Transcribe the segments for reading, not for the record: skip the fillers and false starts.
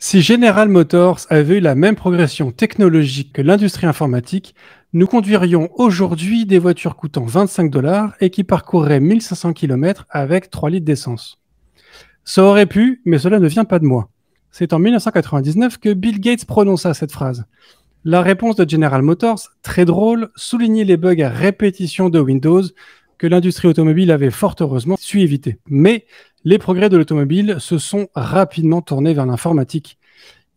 Si General Motors avait eu la même progression technologique que l'industrie informatique, nous conduirions aujourd'hui des voitures coûtant 25 dollars et qui parcourraient 1500 km avec 3 litres d'essence. Ça aurait pu, mais cela ne vient pas de moi. C'est en 1999 que Bill Gates prononça cette phrase. La réponse de General Motors, très drôle, soulignait les bugs à répétition de Windows que l'industrie automobile avait fort heureusement su éviter. Mais les progrès de l'automobile se sont rapidement tournés vers l'informatique.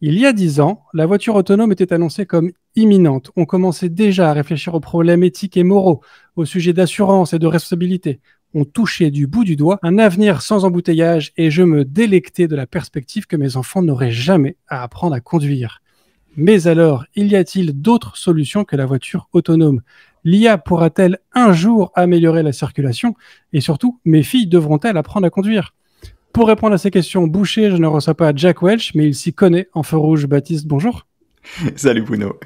Il y a 10 ans, la voiture autonome était annoncée comme imminente. On commençait déjà à réfléchir aux problèmes éthiques et moraux, au sujet d'assurance et de responsabilité. On touchait du bout du doigt un avenir sans embouteillage et je me délectais de la perspective que mes enfants n'auraient jamais à apprendre à conduire. Mais alors, y a-t-il d'autres solutions que la voiture autonome ? L'IA pourra-t-elle un jour améliorer la circulation ? Et surtout, mes filles devront-elles apprendre à conduire ? Pour répondre à ces questions bouchées, je ne reçois pas Jack Welch, mais il s'y connaît en feu rouge. Baptiste, bonjour. Salut Bruno.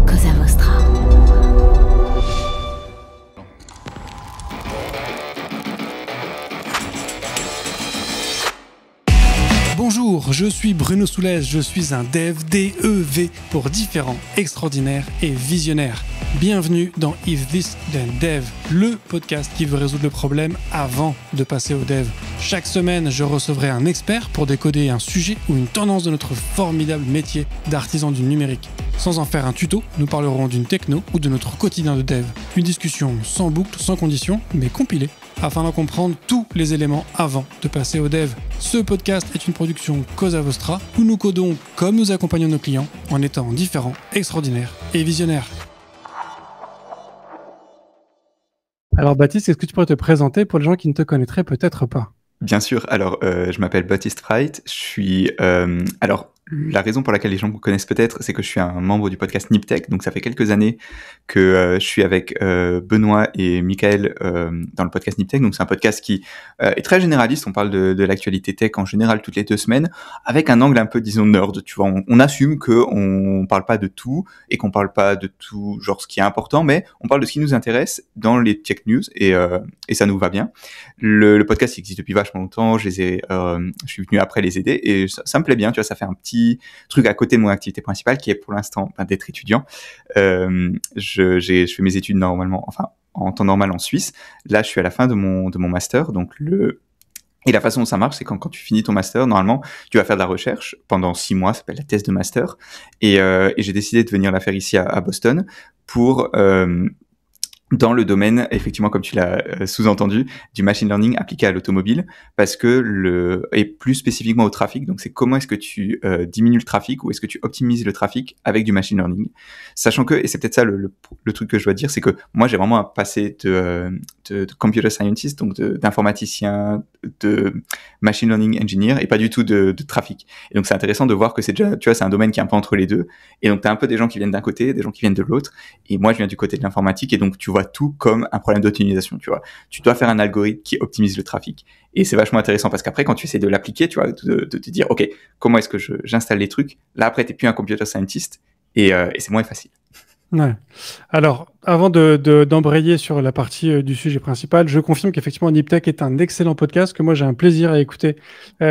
Cosa Vostra. Bonjour, je suis Bruno Soulès, je suis un dev, D-E-V, pour différents, extraordinaires et visionnaires. Bienvenue dans If This Then Dev, le podcast qui veut résoudre le problème avant de passer au dev. Chaque semaine, je recevrai un expert pour décoder un sujet ou une tendance de notre formidable métier d'artisan du numérique. Sans en faire un tuto, nous parlerons d'une techno ou de notre quotidien de dev. Une discussion sans boucle, sans condition, mais compilée, afin d'en comprendre tous les éléments avant de passer au dev. Ce podcast est une production Cosa Vostra, où nous codons comme nous accompagnons nos clients, en étant différents, extraordinaires et visionnaires. Alors Baptiste, est-ce que tu pourrais te présenter pour les gens qui ne te connaîtraient peut-être pas ? Bien sûr, alors je m'appelle Baptiste Wright, je suis... la raison pour laquelle les gens me connaissent peut-être, c'est que je suis un membre du podcast Niptech, donc ça fait quelques années que je suis avec Benoît et Michael dans le podcast Niptech, donc c'est un podcast qui est très généraliste, on parle de l'actualité tech en général toutes les 2 semaines, avec un angle un peu, disons, nerd, tu vois, on assume qu'on parle pas de tout, et qu'on parle pas de tout, genre ce qui est important, mais on parle de ce qui nous intéresse dans les tech news, et ça nous va bien. Le podcast existe depuis vachement longtemps, je suis venu après les aider, et ça me plaît bien, tu vois, ça fait un petit truc à côté de mon activité principale qui est pour l'instant d'être étudiant. Je fais mes études normalement, enfin en temps normal en Suisse. Là, je suis à la fin de mon master, donc et la façon dont ça marche, c'est quand tu finis ton master, normalement, tu vas faire de la recherche pendant 6 mois, ça s'appelle la thèse de master, et j'ai décidé de venir la faire ici à Boston pour dans le domaine, effectivement, comme tu l'as sous-entendu, du machine learning appliqué à l'automobile, parce que et plus spécifiquement au trafic, donc c'est comment est-ce que tu diminues le trafic ou est-ce que tu optimises le trafic avec du machine learning. Sachant que, et c'est peut-être ça le truc que je dois dire, c'est que moi j'ai vraiment un passé de computer scientist, donc d'informaticien, de machine learning engineer, et pas du tout de trafic. Et donc c'est intéressant de voir que c'est déjà, tu vois, c'est un domaine qui est un peu entre les deux. Et donc t'as un peu des gens qui viennent d'un côté, des gens qui viennent de l'autre. Et moi je viens du côté de l'informatique, et donc tu vois tout comme un problème d'optimisation, tu vois. Tu dois faire un algorithme qui optimise le trafic. Et c'est vachement intéressant parce qu'après, quand tu essaies de l'appliquer, tu vois, de te dire, OK, comment est-ce que j'installe les trucs? Là, après, t'es plus un computer scientist et c'est moins facile. Ouais. Alors, avant d'embrayer sur la partie du sujet principal, je confirme qu'effectivement, Niptech est un excellent podcast que moi j'ai un plaisir à écouter.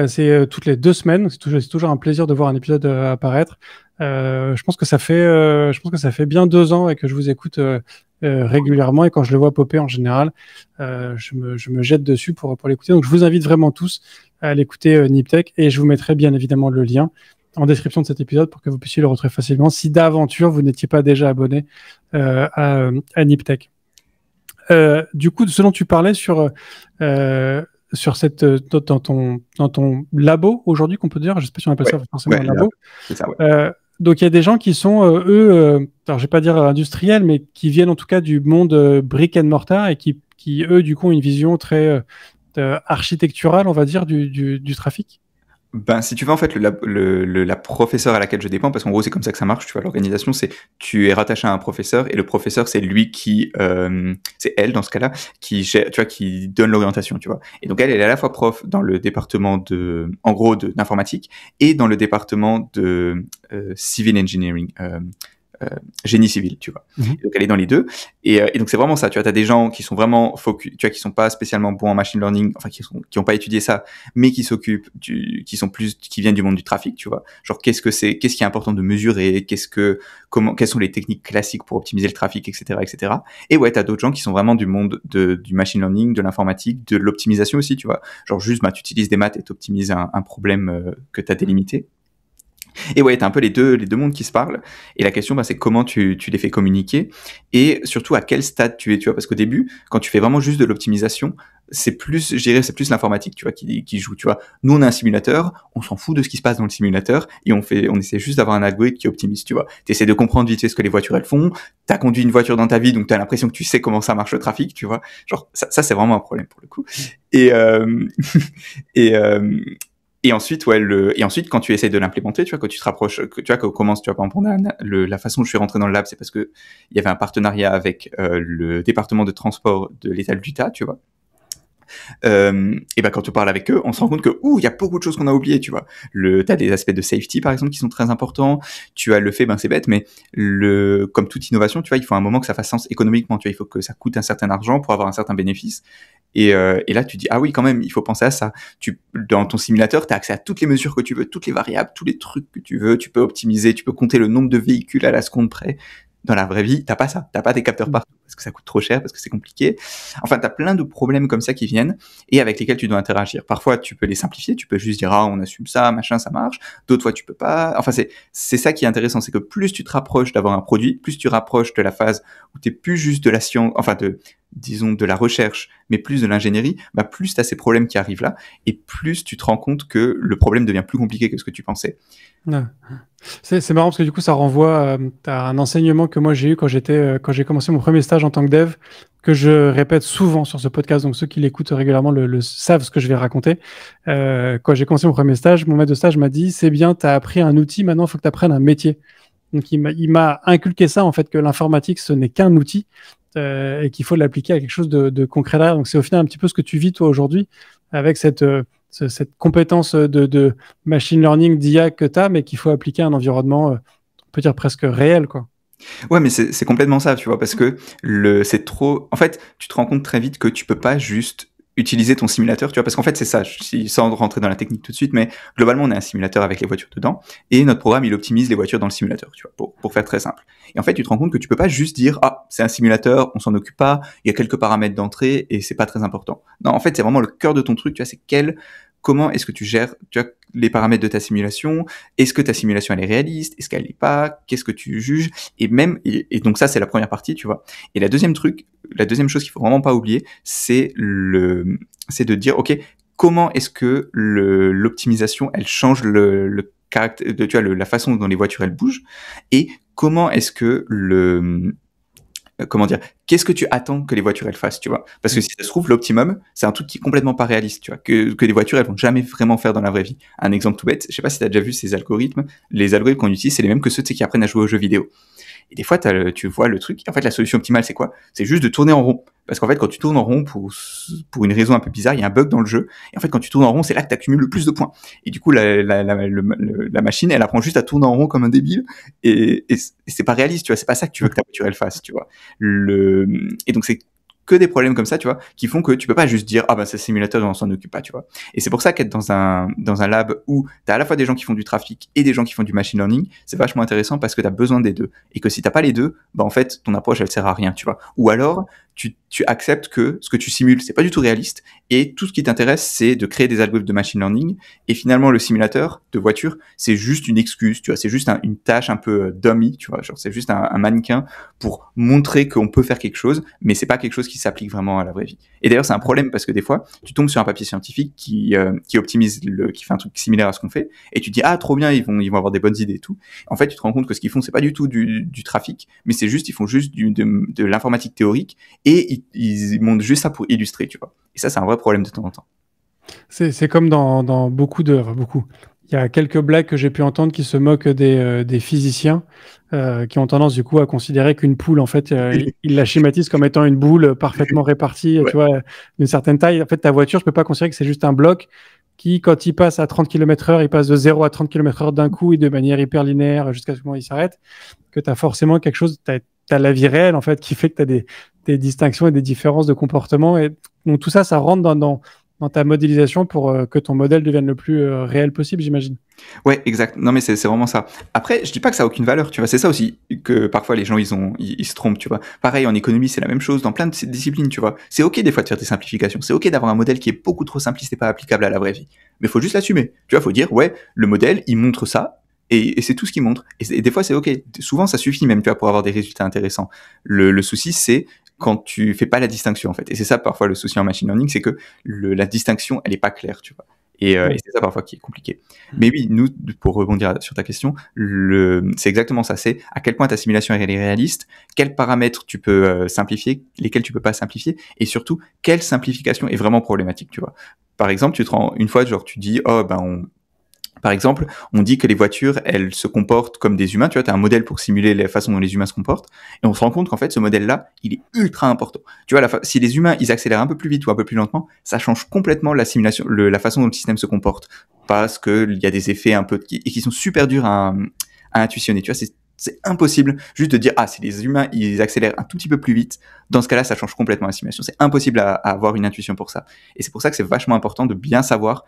C'est toutes les 2 semaines. C'est toujours un plaisir de voir un épisode apparaître. Je pense que ça fait bien 2 ans et que je vous écoute régulièrement, et quand je le vois popper en général, je me jette dessus pour l'écouter. Donc, je vous invite vraiment tous à l'écouter Niptech, et je vous mettrai bien évidemment le lien en description de cet épisode pour que vous puissiez le retrouver facilement si d'aventure vous n'étiez pas déjà abonné à Niptech. Du coup, de ce dont tu parlais sur cette dans ton labo aujourd'hui, qu'on peut dire, je sais pas si on appelle ça forcément un labo. C'est ça, ouais. Donc il y a des gens qui sont alors je vais pas dire industriels, mais qui viennent en tout cas du monde brick and mortar, et qui eux du coup ont une vision très architecturale, on va dire, du trafic. Ben, si tu veux, en fait, la professeure à laquelle je dépends, parce qu'en gros, c'est comme ça que ça marche, tu vois, l'organisation, c'est, tu es rattaché à un professeur, et le professeur, c'est lui qui, c'est elle, dans ce cas-là, qui gère, tu vois, qui donne l'orientation, tu vois. Et donc, elle est à la fois prof dans le département d'informatique, et dans le département de civil engineering, génie civil, tu vois. Donc elle est dans les deux. Et donc c'est vraiment ça. Tu vois, t'as des gens qui sont vraiment focus, tu vois, qui sont pas spécialement bons en machine learning, enfin qui ont pas étudié ça, mais qui s'occupent qui viennent du monde du trafic, tu vois. Genre qu'est-ce qui est important de mesurer, quelles sont les techniques classiques pour optimiser le trafic, etc., etc. Et ouais, t'as d'autres gens qui sont vraiment du monde du machine learning, de l'informatique, de l'optimisation aussi, tu vois. Genre juste, tu utilises des maths et t'optimises un problème que t'as délimité. Et ouais, t'as un peu les deux mondes qui se parlent. Et la question, c'est comment tu les fais communiquer et surtout à quel stade tu es, tu vois. Parce qu'au début, quand tu fais vraiment juste de l'optimisation, c'est plus l'informatique, tu vois, qui joue, tu vois. Nous, on a un simulateur, on s'en fout de ce qui se passe dans le simulateur et on essaie juste d'avoir un algorithme qui optimise, tu vois. T'essaies de comprendre vite fait ce que les voitures, elles font. T'as conduit une voiture dans ta vie, donc t'as l'impression que tu sais comment ça marche le trafic, tu vois. Genre, ça c'est vraiment un problème pour le coup. Et, et ensuite, quand tu essaies de l'implémenter, tu vois, quand tu te rapproches, quand commence, tu vois, par exemple, la façon dont je suis rentré dans le lab, c'est parce que il y avait un partenariat avec le département de transport de l'État de l'Utah, tu vois. Et quand tu parles avec eux, on se rend compte que il y a beaucoup de choses qu'on a oubliées, tu vois. T'as des aspects de safety par exemple qui sont très importants. Tu as le fait, c'est bête, mais comme toute innovation, tu vois, il faut un moment que ça fasse sens économiquement, tu vois, il faut que ça coûte un certain argent pour avoir un certain bénéfice. Et là, tu dis ah oui, quand même, il faut penser à ça. Dans ton simulateur, tu as accès à toutes les mesures que tu veux, toutes les variables, tous les trucs que tu veux. Tu peux optimiser, tu peux compter le nombre de véhicules à la seconde près. Dans la vraie vie, t'as pas ça. T'as pas des capteurs partout parce que ça coûte trop cher, parce que c'est compliqué. Enfin, t'as plein de problèmes comme ça qui viennent et avec lesquels tu dois interagir. Parfois, tu peux les simplifier. Tu peux juste dire, on assume ça, machin, ça marche. D'autres fois, tu peux pas. Enfin, c'est ça qui est intéressant. C'est que plus tu te rapproches d'avoir un produit, plus tu rapproches de la phase où t'es plus juste de la science, enfin disons de la recherche, mais plus de l'ingénierie, plus t'as ces problèmes qui arrivent là et plus tu te rends compte que le problème devient plus compliqué que ce que tu pensais. Ouais. C'est marrant parce que du coup ça renvoie à un enseignement que moi j'ai eu quand j'ai commencé mon premier stage en tant que dev, que je répète souvent sur ce podcast, donc ceux qui l'écoutent régulièrement savent ce que je vais raconter. Quand j'ai commencé mon premier stage, mon maître de stage m'a dit c'est bien, t'as appris un outil, maintenant il faut que tu apprennes un métier. Donc il m'a inculqué ça en fait, que l'informatique ce n'est qu'un outil et qu'il faut l'appliquer à quelque chose de concret derrière. Donc c'est au final un petit peu ce que tu vis toi aujourd'hui avec cette compétence de machine learning, d'IA que tu as, mais qu'il faut appliquer à un environnement, on peut dire presque réel, quoi. Ouais, mais c'est complètement ça, tu vois, parce que c'est trop. En fait, tu te rends compte très vite que tu peux pas juste utiliser ton simulateur, tu vois, parce qu'en fait, c'est ça, sans rentrer dans la technique tout de suite, mais globalement, on a un simulateur avec les voitures dedans, et notre programme, il optimise les voitures dans le simulateur, tu vois, pour faire très simple. Et en fait, tu te rends compte que tu peux pas juste dire, c'est un simulateur, on s'en occupe pas, il y a quelques paramètres d'entrée, et c'est pas très important. Non, en fait, c'est vraiment le cœur de ton truc, tu vois, c'est comment est-ce que tu gères, tu vois, les paramètres de ta simulation? Est-ce que ta simulation elle est réaliste? Est-ce qu'elle l'est pas? Qu'est-ce que tu juges? Et donc ça c'est la première partie, tu vois. Et la deuxième chose qu'il faut vraiment pas oublier, c'est de dire ok, comment est-ce que l'optimisation elle change le caractère, tu vois, la façon dont les voitures elles bougent, et comment est-ce que qu'est-ce que tu attends que les voitures elles fassent, tu vois? Parce que si ça se trouve, l'optimum, c'est un truc qui est complètement pas réaliste, tu vois, que les voitures elles vont jamais vraiment faire dans la vraie vie. Un exemple tout bête, je sais pas si t'as déjà vu ces algorithmes, les algorithmes qu'on utilise, c'est les mêmes que ceux qui apprennent à jouer aux jeux vidéo. Et des fois, tu vois le truc, et en fait, la solution optimale, c'est quoi? C'est juste de tourner en rond. Parce qu'en fait, quand tu tournes en rond pour une raison un peu bizarre, il y a un bug dans le jeu. Et en fait, quand tu tournes en rond, c'est là que tu accumules le plus de points. Et du coup, la machine, elle apprend juste à tourner en rond comme un débile. Et c'est pas réaliste, tu vois. C'est pas ça que tu veux que ta voiture, elle fasse, tu vois. Et donc, c'est que des problèmes comme ça, tu vois, qui font que tu peux pas juste dire c'est simulateur et on s'en occupe pas, tu vois. Et c'est pour ça qu'être dans un lab où t'as à la fois des gens qui font du trafic et des gens qui font du machine learning, c'est vachement intéressant parce que t'as besoin des deux. Et que si t'as pas les deux, en fait, ton approche, elle sert à rien, tu vois. Ou alors, tu acceptes que ce que tu simules, c'est pas du tout réaliste et tout ce qui t'intéresse, c'est de créer des algorithmes de machine learning et finalement, le simulateur de voiture, c'est juste une excuse, tu vois, c'est juste une tâche un peu dummy, tu vois, genre c'est juste un mannequin pour montrer qu'on peut faire quelque chose, mais c'est pas quelque chose qui s'applique vraiment à la vraie vie. Et d'ailleurs, c'est un problème parce que des fois, tu tombes sur un papier scientifique qui optimise qui fait un truc similaire à ce qu'on fait, et tu dis trop bien, ils vont avoir des bonnes idées et tout. En fait, tu te rends compte que ce qu'ils font, c'est pas du tout du trafic, mais ils font juste de l'informatique théorique et ils montrent juste ça pour illustrer, tu vois. Et ça, c'est un vrai problème de temps en temps. C'est comme dans beaucoup. Il y a quelques blagues que j'ai pu entendre qui se moquent des physiciens qui ont tendance du coup à considérer qu'une poule, en fait, ils la schématisent comme étant une boule parfaitement répartie, Ouais. tu vois, d'une certaine taille. En fait, ta voiture, je peux pas considérer que c'est juste un bloc qui, quand il passe à 30 km/h, il passe de 0 à 30 km/h d'un coup et de manière hyper linéaire jusqu'à ce moment où il s'arrête. que tu as forcément quelque chose, tu as la vie réelle, en fait, qui fait que tu as des distinctions et des différences de comportement. Et donc, tout ça, ça rentre dans ta modélisation pour que ton modèle devienne le plus réel possible, j'imagine. Ouais, exact. Non, mais c'est vraiment ça. Après, je dis pas que ça a aucune valeur, tu vois. C'est ça aussi que parfois les gens ils se trompent, tu vois. Pareil en économie, c'est la même chose dans plein de disciplines, tu vois. C'est ok des fois de faire des simplifications. C'est ok d'avoir un modèle qui est beaucoup trop simpliste et pas applicable à la vraie vie. Mais faut juste l'assumer. Tu vois, faut dire ouais, le modèle il montre ça. Et c'est tout ce qu'il montre. Et des fois, c'est ok. Souvent, ça suffit même, tu vois, pour avoir des résultats intéressants. Le souci, c'est quand tu fais pas la distinction, en fait. Et c'est ça, parfois, le souci en machine learning, c'est que la distinction, elle est pas claire, tu vois. Et c'est ça parfois qui est compliqué. Mais oui, nous, pour rebondir sur ta question, c'est exactement ça. C'est à quel point ta simulation elle est réaliste, quels paramètres tu peux simplifier, lesquels tu peux pas simplifier, et surtout quelle simplification est vraiment problématique. Tu vois. Par exemple, tu te rends une fois, genre tu dis, oh ben par exemple, on dit que les voitures, elles se comportent comme des humains. Tu vois, tu as un modèle pour simuler la façon dont les humains se comportent. Et on se rend compte qu'en fait, ce modèle-là, il est ultra important. Tu vois, si les humains, ils accélèrent un peu plus vite ou un peu plus lentement, ça change complètement la simulation, la façon dont le système se comporte. Parce qu'il y a des effets un peu, et qui sont super durs à intuitionner. Tu vois, c'est impossible juste de dire, ah, si les humains, ils accélèrent un tout petit peu plus vite, dans ce cas-là, ça change complètement la simulation. C'est impossible à avoir une intuition pour ça. Et c'est pour ça que c'est vachement important de bien savoir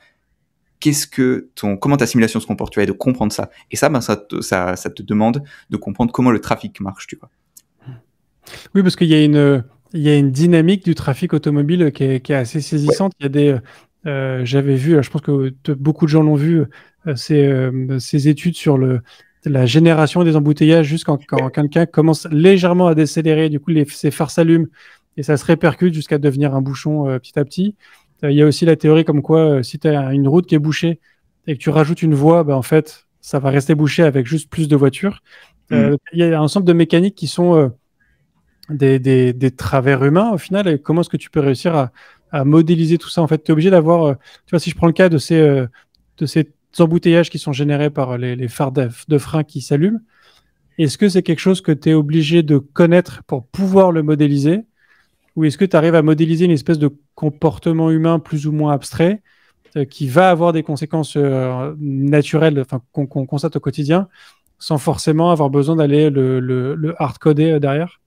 comment ta simulation se comporte, tu vois, et de comprendre ça. Et ça, ben, ça te demande de comprendre comment le trafic marche, tu vois. Oui, parce qu'il y a une dynamique du trafic automobile qui est assez saisissante. Ouais. Il y a j'avais vu, je pense que beaucoup de gens l'ont vu, ces études sur la génération des embouteillages, juste quand quelqu'un commence légèrement à décélérer, du coup, ses phares s'allument et ça se répercute jusqu'à devenir un bouchon petit à petit. Il y a aussi la théorie comme quoi, si tu as une route qui est bouchée et que tu rajoutes une voie, en fait, ça va rester bouché avec juste plus de voitures. Il y a un ensemble de mécaniques qui sont des travers humains au final. Et comment est-ce que tu peux réussir à modéliser tout ça? En fait, tu es obligé d'avoir, tu vois, si je prends le cas de ces embouteillages qui sont générés par les phares de frein qui s'allument, est-ce que c'est quelque chose que tu es obligé de connaître pour pouvoir le modéliser? Ou est-ce que tu arrives à modéliser une espèce de comportement humain plus ou moins abstrait qui va avoir des conséquences naturelles qu'on constate au quotidien sans forcément avoir besoin d'aller le hard-coder derrière?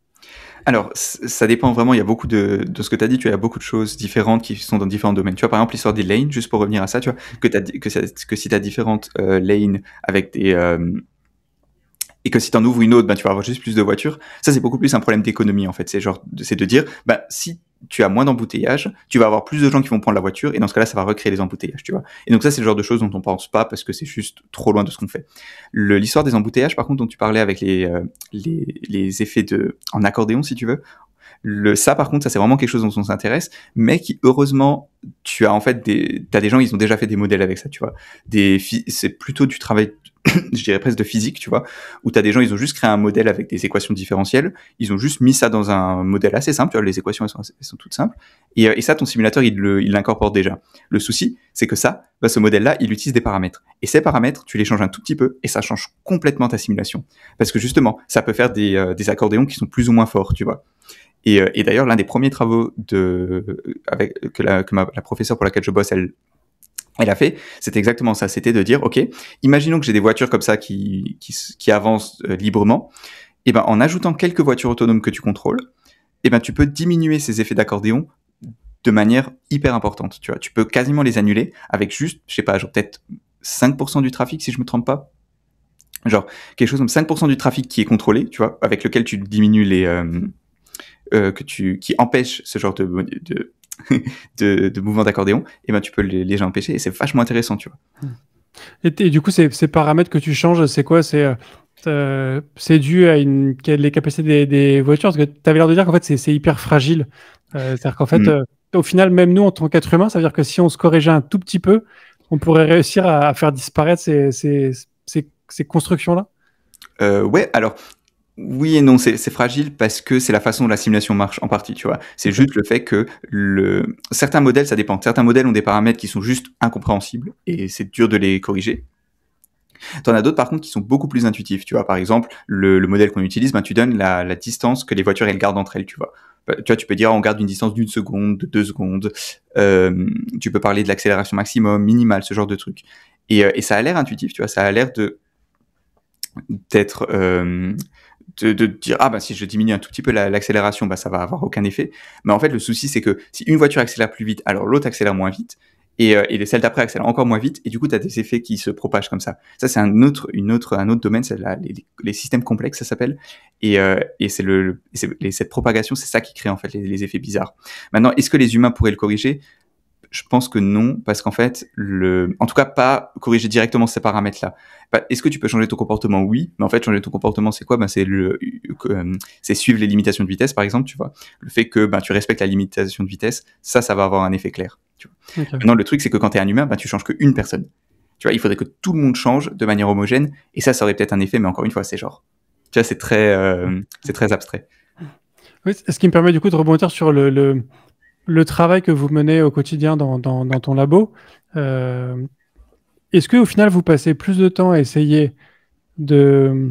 Alors, ça dépend vraiment, il y a beaucoup de ce que tu as dit, tu as beaucoup de choses différentes qui sont dans différents domaines. Tu vois, par exemple, l'histoire des lanes, juste pour revenir à ça, tu vois, que si tu as différentes lanes avec des... et que si tu en ouvres une autre, ben, tu vas avoir juste plus de voitures. Ça, c'est beaucoup plus un problème d'économie, en fait. C'est de dire, ben, si tu as moins d'embouteillages, tu vas avoir plus de gens qui vont prendre la voiture, et dans ce cas-là, ça va recréer les embouteillages, tu vois. Et donc ça, c'est le genre de choses dont on pense pas, parce que c'est juste trop loin de ce qu'on fait. L'histoire des embouteillages, par contre, dont tu parlais avec les effets en accordéon, si tu veux, ça, par contre, ça, c'est vraiment quelque chose dont on s'intéresse, mais qui, heureusement, tu as en fait t'as des gens, ils ont déjà fait des modèles avec ça, tu vois. C'est plutôt du travail, je dirais presque de physique, tu vois, où t'as des gens, ils ont juste créé un modèle avec des équations différentielles, ils ont juste mis ça dans un modèle assez simple, tu vois, les équations, elles sont toutes simples, et ça, ton simulateur, il l'incorpore déjà. Le souci, c'est que ça, ce modèle-là, il utilise des paramètres. Et ces paramètres, tu les changes un tout petit peu, et ça change complètement ta simulation. Parce que justement, ça peut faire des accordéons qui sont plus ou moins forts, tu vois. Et d'ailleurs, l'un des premiers travaux que la professeure pour laquelle je bosse, elle a fait, c'était exactement ça. C'était de dire, ok, imaginons que j'ai des voitures comme ça qui avancent librement. Et ben, en ajoutant quelques voitures autonomes que tu contrôles, et ben, tu peux diminuer ces effets d'accordéon de manière hyper importante. Tu vois, tu peux quasiment les annuler avec juste, je sais pas, genre peut-être 5% du trafic, si je me trompe pas. Genre quelque chose comme 5% du trafic qui est contrôlé, tu vois, avec lequel tu diminues qui empêche ce genre de mouvement d'accordéon, et ben tu peux les empêcher, et c'est vachement intéressant, tu vois. Et du coup, ces paramètres que tu changes, c'est quoi? C'est dû à les capacités des voitures? Parce que tu avais l'air de dire qu'en fait, c'est hyper fragile. C'est-à-dire qu'en fait, au final, même nous, en tant qu'être humain, ça veut dire que si on se corrigeait un tout petit peu, on pourrait réussir à faire disparaître ces constructions-là? Ouais, alors... Oui et non, c'est fragile parce que c'est la façon dont la simulation marche en partie, tu vois. C'est juste le fait que certains modèles, ça dépend. Certains modèles ont des paramètres qui sont juste incompréhensibles et c'est dur de les corriger. T'en as d'autres par contre qui sont beaucoup plus intuitifs, tu vois. Par exemple, le modèle qu'on utilise, ben, tu donnes la distance que les voitures elles gardent entre elles, tu vois. Tu vois, tu peux dire on garde une distance d'1 seconde, de 2 secondes. Tu peux parler de l'accélération maximum, minimale, ce genre de truc. Et ça a l'air intuitif, tu vois. Ça a l'air d'être de te dire, ah bah si je diminue un tout petit peu l'accélération, bah ça va avoir aucun effet. Mais en fait, le souci, c'est que si une voiture accélère plus vite, alors l'autre accélère moins vite, et celle d'après accélère encore moins vite, et du coup, tu as des effets qui se propagent comme ça. Ça, c'est un autre domaine, c'est les systèmes complexes, ça s'appelle, et cette propagation, c'est ça qui crée en fait les effets bizarres. Maintenant, est-ce que les humains pourraient le corriger? Je pense que non, parce qu'en fait, en tout cas, pas corriger directement ces paramètres-là. Est-ce que tu peux changer ton comportement? Oui, mais en fait, changer ton comportement, c'est quoi? C'est suivre les limitations de vitesse, par exemple, tu vois. Le fait que tu respectes la limitation de vitesse, ça va avoir un effet clair. Tu vois. Okay. Maintenant, le truc, c'est que quand tu es un humain, tu changes qu'une personne. Tu vois, il faudrait que tout le monde change de manière homogène, et ça aurait peut-être un effet, mais encore une fois, c'est genre, tu vois, c'est très abstrait. Oui, ce qui me permet du coup de rebondir sur le travail que vous menez au quotidien dans ton labo. Est-ce qu'au final, vous passez plus de temps à essayer de...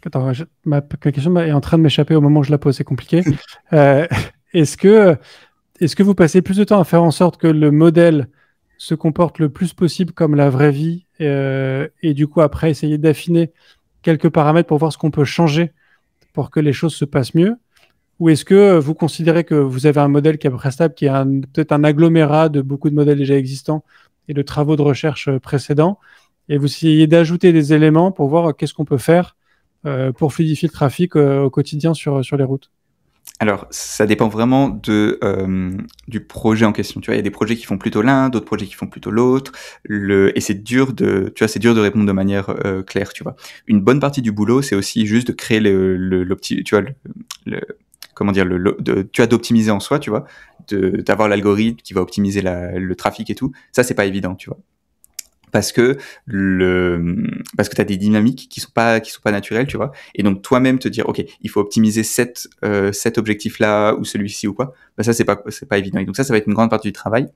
Attends, ma question est en train de m'échapper au moment où je la pose, c'est compliqué. Est-ce que vous passez plus de temps à faire en sorte que le modèle se comporte le plus possible comme la vraie vie et du coup, après, essayer d'affiner quelques paramètres pour voir ce qu'on peut changer pour que les choses se passent mieux? Ou est-ce que vous considérez que vous avez un modèle qui est à peu près stable, qui est peut-être un agglomérat de beaucoup de modèles déjà existants et de travaux de recherche précédents, et vous essayez d'ajouter des éléments pour voir qu'est-ce qu'on peut faire pour fluidifier le trafic au quotidien sur les routes? Alors, ça dépend vraiment du projet en question. Tu vois, il y a des projets qui font plutôt l'un, d'autres projets qui font plutôt l'autre. Et c'est dur de répondre de manière claire. Tu vois, une bonne partie du boulot, c'est aussi juste de créer d'optimiser en soi. Tu vois, d'avoir l'algorithme qui va optimiser le trafic et tout. Ça, c'est pas évident. Tu vois. Parce que t'as des dynamiques qui sont pas naturelles, tu vois. Et donc toi-même te dire, ok, il faut optimiser cet objectif-là ou celui-ci ou quoi. Bah ça c'est pas évident. Et donc ça va être une grande partie du travail.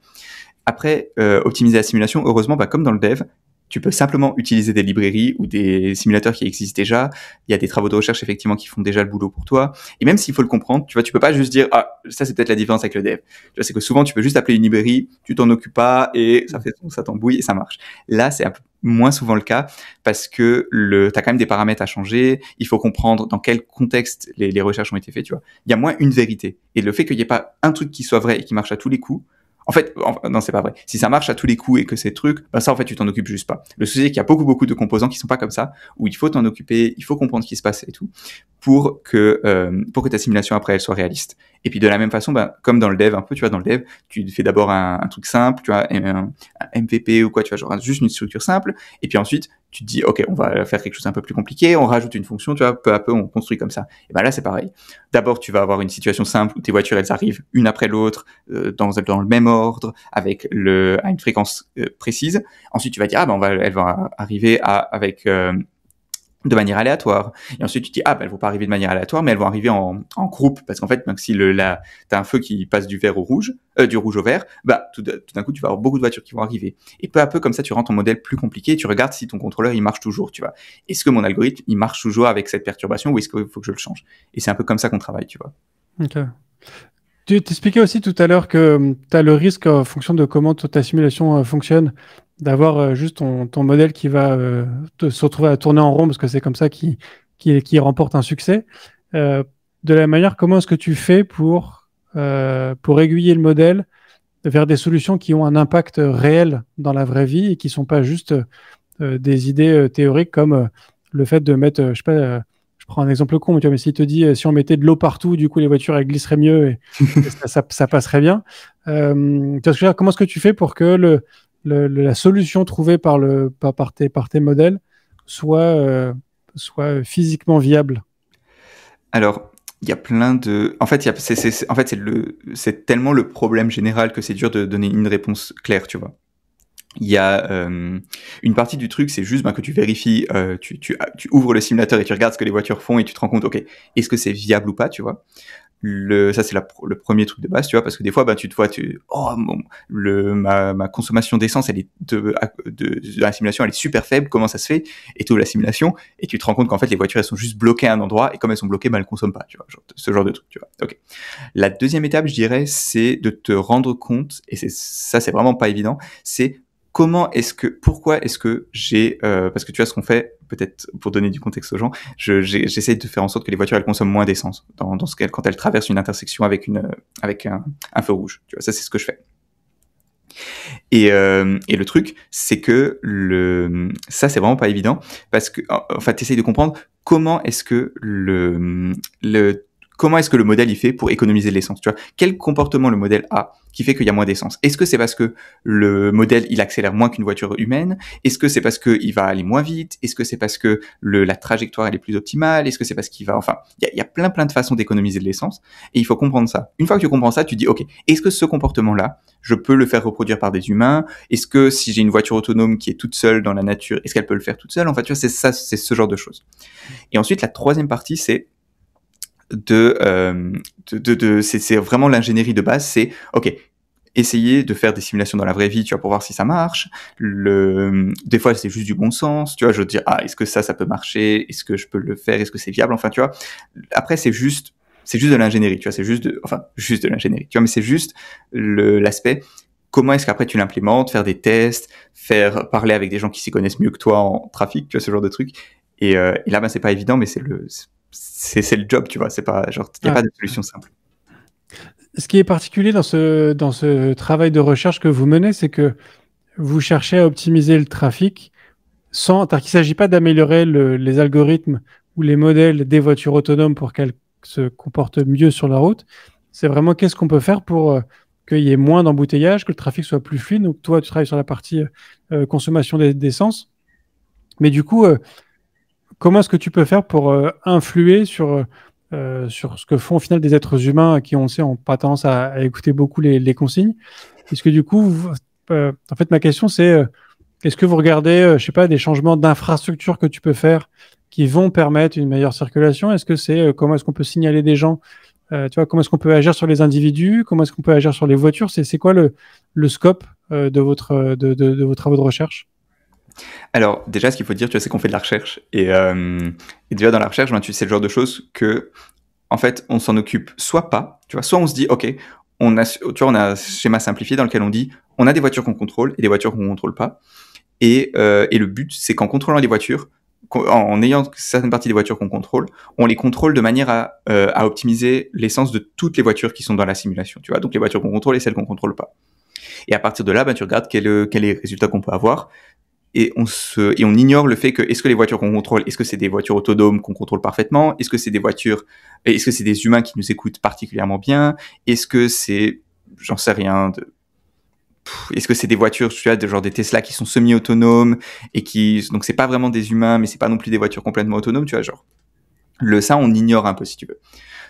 Après, optimiser la simulation, heureusement, comme dans le dev, tu peux simplement utiliser des librairies ou des simulateurs qui existent déjà. Il y a des travaux de recherche effectivement qui font déjà le boulot pour toi. Et même s'il faut le comprendre, tu vois, tu peux pas juste dire ah ça c'est peut-être la différence avec le dev. Tu vois, c'est que souvent tu peux juste appeler une librairie, tu t'en occupes pas et ça t'embrouille et ça marche. Là c'est un peu moins souvent le cas parce que t'as quand même des paramètres à changer. Il faut comprendre dans quel contexte les recherches ont été faites. Tu vois, il y a moins une vérité. Et le fait qu'il n'y ait pas un truc qui soit vrai et qui marche à tous les coups. En fait, non, c'est pas vrai. Si ça marche à tous les coups et que ces trucs, ça, en fait, tu t'en occupes juste pas. Le souci, c'est qu'il y a beaucoup de composants qui sont pas comme ça, où il faut t'en occuper, il faut comprendre ce qui se passe et tout, pour que ta simulation après, elle soit réaliste. Et puis, de la même façon, comme dans le dev, un peu, tu vois, dans le dev, tu fais d'abord un truc simple, tu vois, un MVP ou quoi, tu vois, genre juste une structure simple, et puis ensuite, tu te dis, ok, on va faire quelque chose d'un peu plus compliqué, on rajoute une fonction, tu vois, peu à peu, on construit comme ça. Et là, c'est pareil. D'abord, tu vas avoir une situation simple où tes voitures, elles arrivent une après l'autre, dans le même ordre, avec à une fréquence précise. Ensuite, tu vas dire, elles vont arriver de manière aléatoire. Et ensuite, tu te dis, elles vont pas arriver de manière aléatoire, mais elles vont arriver en groupe. Parce qu'en fait, même si t'as un feu qui passe du vert au rouge, du rouge au vert, tout d'un coup, tu vas avoir beaucoup de voitures qui vont arriver. Et peu à peu, comme ça, tu rends ton modèle plus compliqué et tu regardes si ton contrôleur, il marche toujours, tu vois. Est-ce que mon algorithme, il marche toujours avec cette perturbation ou est-ce qu'il faut que je le change? Et c'est un peu comme ça qu'on travaille, tu vois. Ok. Tu t'expliquais aussi tout à l'heure que tu as le risque, en fonction de comment ta simulation fonctionne, d'avoir juste ton modèle qui va se retrouver à tourner en rond parce que c'est comme ça qui remporte un succès. De la manière, comment est-ce que tu fais pour aiguiller le modèle vers des solutions qui ont un impact réel dans la vraie vie et qui ne sont pas juste des idées théoriques comme le fait de mettre, je sais pas, je prends un exemple con, mais s'il te dit si on mettait de l'eau partout, du coup les voitures elles glisseraient mieux et ça passerait bien. Comment est-ce que tu fais pour que la solution trouvée par tes modèles soit physiquement viable? Alors, il y a plein de... En fait, c'est tellement le problème général que c'est dur de donner une réponse claire, tu vois. Il y a une partie du truc, c'est juste que tu vérifies, tu ouvres le simulateur et tu regardes ce que les voitures font et tu te rends compte, ok, est-ce que c'est viable ou pas, tu vois. Ça c'est le premier truc de base, tu vois, parce que des fois tu te vois, ma consommation d'essence elle est de la simulation elle est super faible, comment ça se fait, et tu ouvres la simulation et tu te rends compte qu'en fait les voitures elles sont juste bloquées à un endroit et comme elles sont bloquées elles consomment pas, tu vois, ce genre de truc, tu vois. Ok. La deuxième étape je dirais c'est de te rendre compte, et c'est vraiment pas évident, c'est pourquoi est-ce que parce que tu vois ce qu'on fait, peut-être pour donner du contexte aux gens, j'essaie de faire en sorte que les voitures elles consomment moins d'essence quand elles traversent une intersection avec un feu rouge. Tu vois, ça c'est ce que je fais. Et le truc, c'est que ça c'est vraiment pas évident parce que en fait t'essayes de comprendre comment est-ce que comment est-ce que le modèle il fait pour économiser de l'essence, tu vois? Quel comportement le modèle a qui fait qu'il y a moins d'essence? Est-ce que c'est parce que le modèle il accélère moins qu'une voiture humaine? Est-ce que c'est parce que il va aller moins vite? Est-ce que c'est parce que la trajectoire elle est plus optimale? Est-ce que c'est parce qu'il va, enfin, il y a plein de façons d'économiser de l'essence et il faut comprendre ça. Une fois que tu comprends ça, tu dis ok, est-ce que ce comportement-là, je peux le faire reproduire par des humains? Est-ce que si j'ai une voiture autonome qui est toute seule dans la nature, est-ce qu'elle peut le faire toute seule? En fait, tu vois, c'est ça, c'est ce genre de choses. Et ensuite, la troisième partie, c'est c'est vraiment l'ingénierie de base, c'est ok, essayer de faire des simulations dans la vraie vie, tu vois, pour voir si ça marche. Des fois, c'est juste du bon sens, tu vois, je veux dire, est-ce que ça peut marcher? Est-ce que je peux le faire? Est-ce que c'est viable? Enfin, tu vois. Après, c'est juste de l'ingénierie, tu vois, juste de l'ingénierie, tu vois, mais c'est juste l'aspect, comment est-ce qu'après tu l'implémentes, faire des tests, faire parler avec des gens qui s'y connaissent mieux que toi en trafic, tu vois, ce genre de truc. Et là, ben, c'est pas évident, mais c'est le job, tu vois, c'est pas, genre, il n'y a pas de solution simple. Ce qui est particulier dans ce travail de recherche que vous menez, c'est que vous cherchez à optimiser le trafic c'est-à-dire qu'il ne s'agit pas d'améliorer les algorithmes ou les modèles des voitures autonomes pour qu'elles se comportent mieux sur la route. C'est vraiment qu'est-ce qu'on peut faire pour qu'il y ait moins d'embouteillages, que le trafic soit plus fluide. Donc toi, tu travailles sur la partie consommation d'essence. Mais du coup, comment est-ce que tu peux faire pour influer sur ce que font au final des êtres humains qui, on le sait, n'ont pas tendance à écouter beaucoup les consignes? Parce que du coup, en fait, ma question, c'est est-ce que vous regardez, je sais pas, des changements d'infrastructure que tu peux faire qui vont permettre une meilleure circulation? Est-ce que c'est comment est-ce qu'on peut signaler des gens? Tu vois, comment est-ce qu'on peut agir sur les individus? Comment est-ce qu'on peut agir sur les voitures? C'est quoi le scope de vos travaux de recherche? Alors, déjà, ce qu'il faut dire, tu vois, c'est qu'on fait de la recherche. Et déjà, dans la recherche, ben, c'est le genre de choses que, en fait, on s'en occupe soit pas, tu vois, soit on se dit, ok, tu vois, on a un schéma simplifié dans lequel on dit, on a des voitures qu'on contrôle et des voitures qu'on contrôle pas. Et le but, c'est qu'en contrôlant les voitures, en ayant certaines parties des voitures qu'on contrôle, on les contrôle de manière à optimiser l'essence de toutes les voitures qui sont dans la simulation, tu vois, donc les voitures qu'on contrôle et celles qu'on contrôle pas. Et à partir de là, ben, tu regardes quel est les résultats qu'on peut avoir. Et on ignore le fait que, est-ce que les voitures qu'on contrôle, est-ce que c'est des voitures autonomes qu'on contrôle parfaitement? Est-ce que c'est des humains qui nous écoutent particulièrement bien? Est-ce que c'est, j'en sais rien, est-ce que c'est des voitures, tu vois, genre des Tesla qui sont semi-autonomes donc c'est pas vraiment des humains, mais c'est pas non plus des voitures complètement autonomes, tu vois, genre. Ça, on ignore un peu, si tu veux.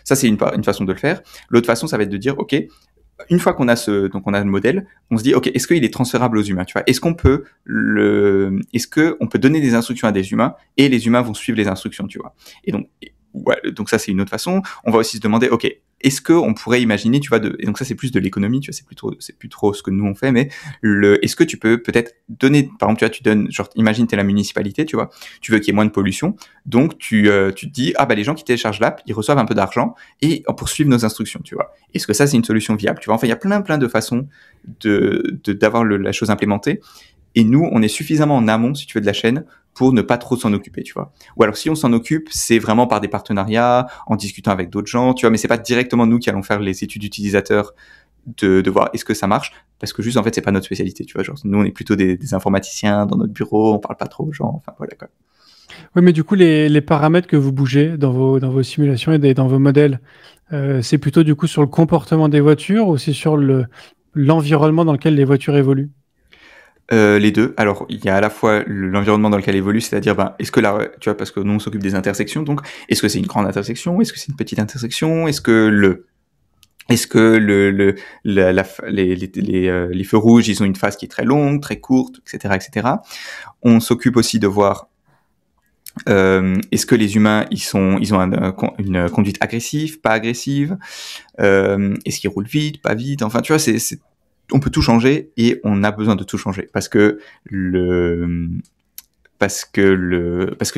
Ça, c'est une façon de le faire. L'autre façon, ça va être de dire, ok, une fois qu'on a on a le modèle, on se dit, ok, est-ce qu'il est transférable aux humains, tu vois? Est-ce qu'on peut donner des instructions à des humains et les humains vont suivre les instructions, tu vois? Et donc, donc ça, c'est une autre façon. On va aussi se demander, ok, est-ce qu'on pourrait imaginer, tu vois, et donc ça, c'est plus de l'économie, tu vois, c'est plus trop ce que nous on fait, mais est-ce que tu peux peut-être donner, par exemple, tu vois, tu donnes, genre, imagine t'es la municipalité, tu vois, tu veux qu'il y ait moins de pollution, donc tu te dis, les gens qui téléchargent l'app, ils reçoivent un peu d'argent et on poursuit nos instructions, tu vois. Est-ce que ça, c'est une solution viable, tu vois? Enfin, il y a plein de façons d'avoir la chose implémentée. Et nous, on est suffisamment en amont, si tu veux, de la chaîne pour ne pas trop s'en occuper, tu vois. Ou alors, si on s'en occupe, c'est vraiment par des partenariats, en discutant avec d'autres gens, tu vois, mais c'est pas directement nous qui allons faire les études utilisateurs de voir est-ce que ça marche, parce que juste, en fait, c'est pas notre spécialité, tu vois. Genre, nous, on est plutôt des informaticiens dans notre bureau, on parle pas trop aux gens, enfin, voilà, quoi. Oui, mais du coup, les paramètres que vous bougez dans vos simulations et dans vos modèles, c'est plutôt du coup sur le comportement des voitures ou c'est sur l'environnement dans lequel les voitures évoluent? Les deux. Alors, il y a à la fois l'environnement dans lequel elle évolue, c'est-à-dire, est-ce que tu vois, parce que nous, on s'occupe des intersections, donc, est-ce que c'est une grande intersection? Est-ce que c'est une petite intersection? Est-ce que les feux rouges, ils ont une phase qui est très longue, très courte, etc., etc. On s'occupe aussi de voir, est-ce que les humains, ils ont une conduite agressive, pas agressive? Est-ce qu'ils roulent vite, pas vite? Enfin, tu vois, on peut tout changer et on a besoin de tout changer parce que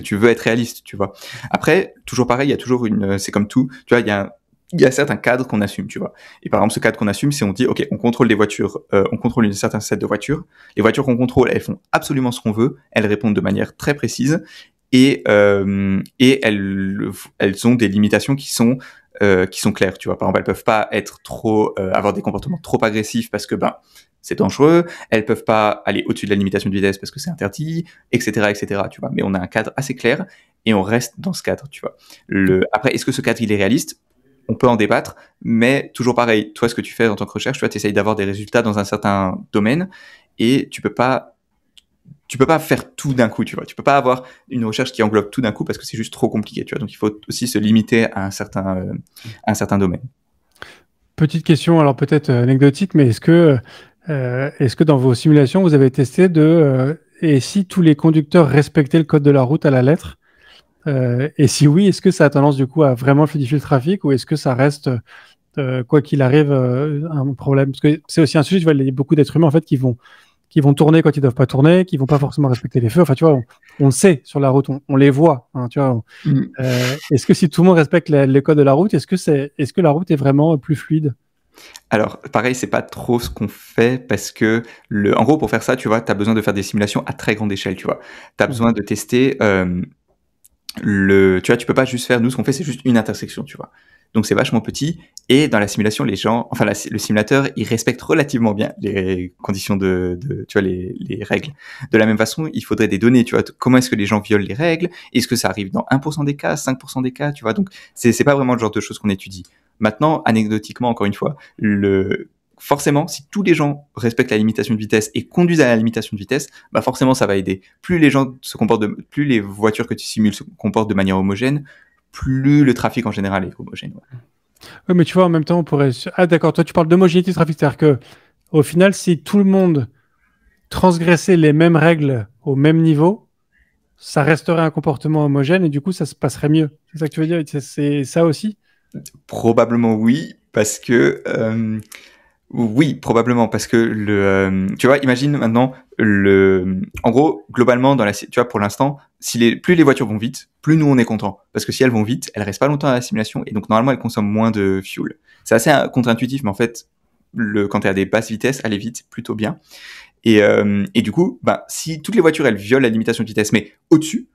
tu veux être réaliste, tu vois. Après, toujours pareil, il y a toujours c'est comme tout, tu vois, il y a certains cadres qu'on assume, tu vois. Et par exemple, ce cadre qu'on assume, c'est on dit, OK, on contrôle des voitures, on contrôle une certaine set de voitures. Les voitures qu'on contrôle, elles font absolument ce qu'on veut, elles répondent de manière très précise, et elles ont des limitations qui sont claires, tu vois. Par exemple, elles peuvent pas être trop, avoir des comportements trop agressifs parce que, c'est dangereux. Elles peuvent pas aller au-dessus de la limitation de vitesse parce que c'est interdit, etc., etc., tu vois. Mais on a un cadre assez clair et on reste dans ce cadre, tu vois. Après, est-ce que ce cadre, il est réaliste? On peut en débattre, mais toujours pareil. Toi, ce que tu fais en tant que recherche, tu vois, t'essayes d'avoir des résultats dans un certain domaine et tu peux pas faire tout d'un coup, tu vois. Tu peux pas avoir une recherche qui englobe tout d'un coup parce que c'est juste trop compliqué, tu vois. Donc, il faut aussi se limiter à un certain domaine. Petite question, alors peut-être anecdotique, mais est-ce que dans vos simulations, vous avez testé et si tous les conducteurs respectaient le code de la route à la lettre, et si oui, est-ce que ça a tendance du coup à vraiment fluidifier le trafic ou est-ce que ça reste, quoi qu'il arrive, un problème? Parce que c'est aussi un sujet, tu vois, il y a beaucoup d'êtres humains en fait qui vont tourner quand ils doivent pas tourner, qui vont pas forcément respecter les feux. Enfin, tu vois, on le sait sur la route, on les voit. Hein, tu vois. Est-ce que si tout le monde respecte les codes de la route, est-ce que la route est vraiment plus fluide? Alors, pareil, c'est pas trop ce qu'on fait parce que, en gros, pour faire ça, tu vois, t'as besoin de faire des simulations à très grande échelle, tu vois. T'as besoin de tester, tu vois, tu peux pas juste faire, nous, ce qu'on fait, c'est juste une intersection, tu vois. Donc, c'est vachement petit. Et dans la simulation, le simulateur, il respecte relativement bien les conditions tu vois, les règles. De la même façon, il faudrait des données, tu vois. Comment est-ce que les gens violent les règles? Est-ce que ça arrive dans 1% des cas, 5% des cas, tu vois? Donc, c'est pas vraiment le genre de choses qu'on étudie. Maintenant, anecdotiquement, encore une fois, forcément, si tous les gens respectent la limitation de vitesse et conduisent à la limitation de vitesse, forcément, ça va aider. Plus les voitures que tu simules se comportent de manière homogène, plus le trafic en général est homogène. Ouais. Oui, mais tu vois, en même temps, on pourrait. Ah, d'accord, toi, tu parles d'homogénéité du trafic. C'est-à-dire que, au final, si tout le monde transgressait les mêmes règles au même niveau, ça resterait un comportement homogène et du coup, ça se passerait mieux. C'est ça que tu veux dire? C'est ça aussi? Probablement oui, parce que oui, probablement parce que tu vois, imagine maintenant en gros, globalement tu vois, pour l'instant, plus les voitures vont vite, plus nous on est content, parce que si elles vont vite, elles restent pas longtemps à la simulation et donc normalement elles consomment moins de fuel. C'est assez contre-intuitif, mais en fait, quand tu es à des basses vitesses, aller vite, plutôt bien. Et du coup, si toutes les voitures elles violent la limitation de vitesse, mais au-dessus,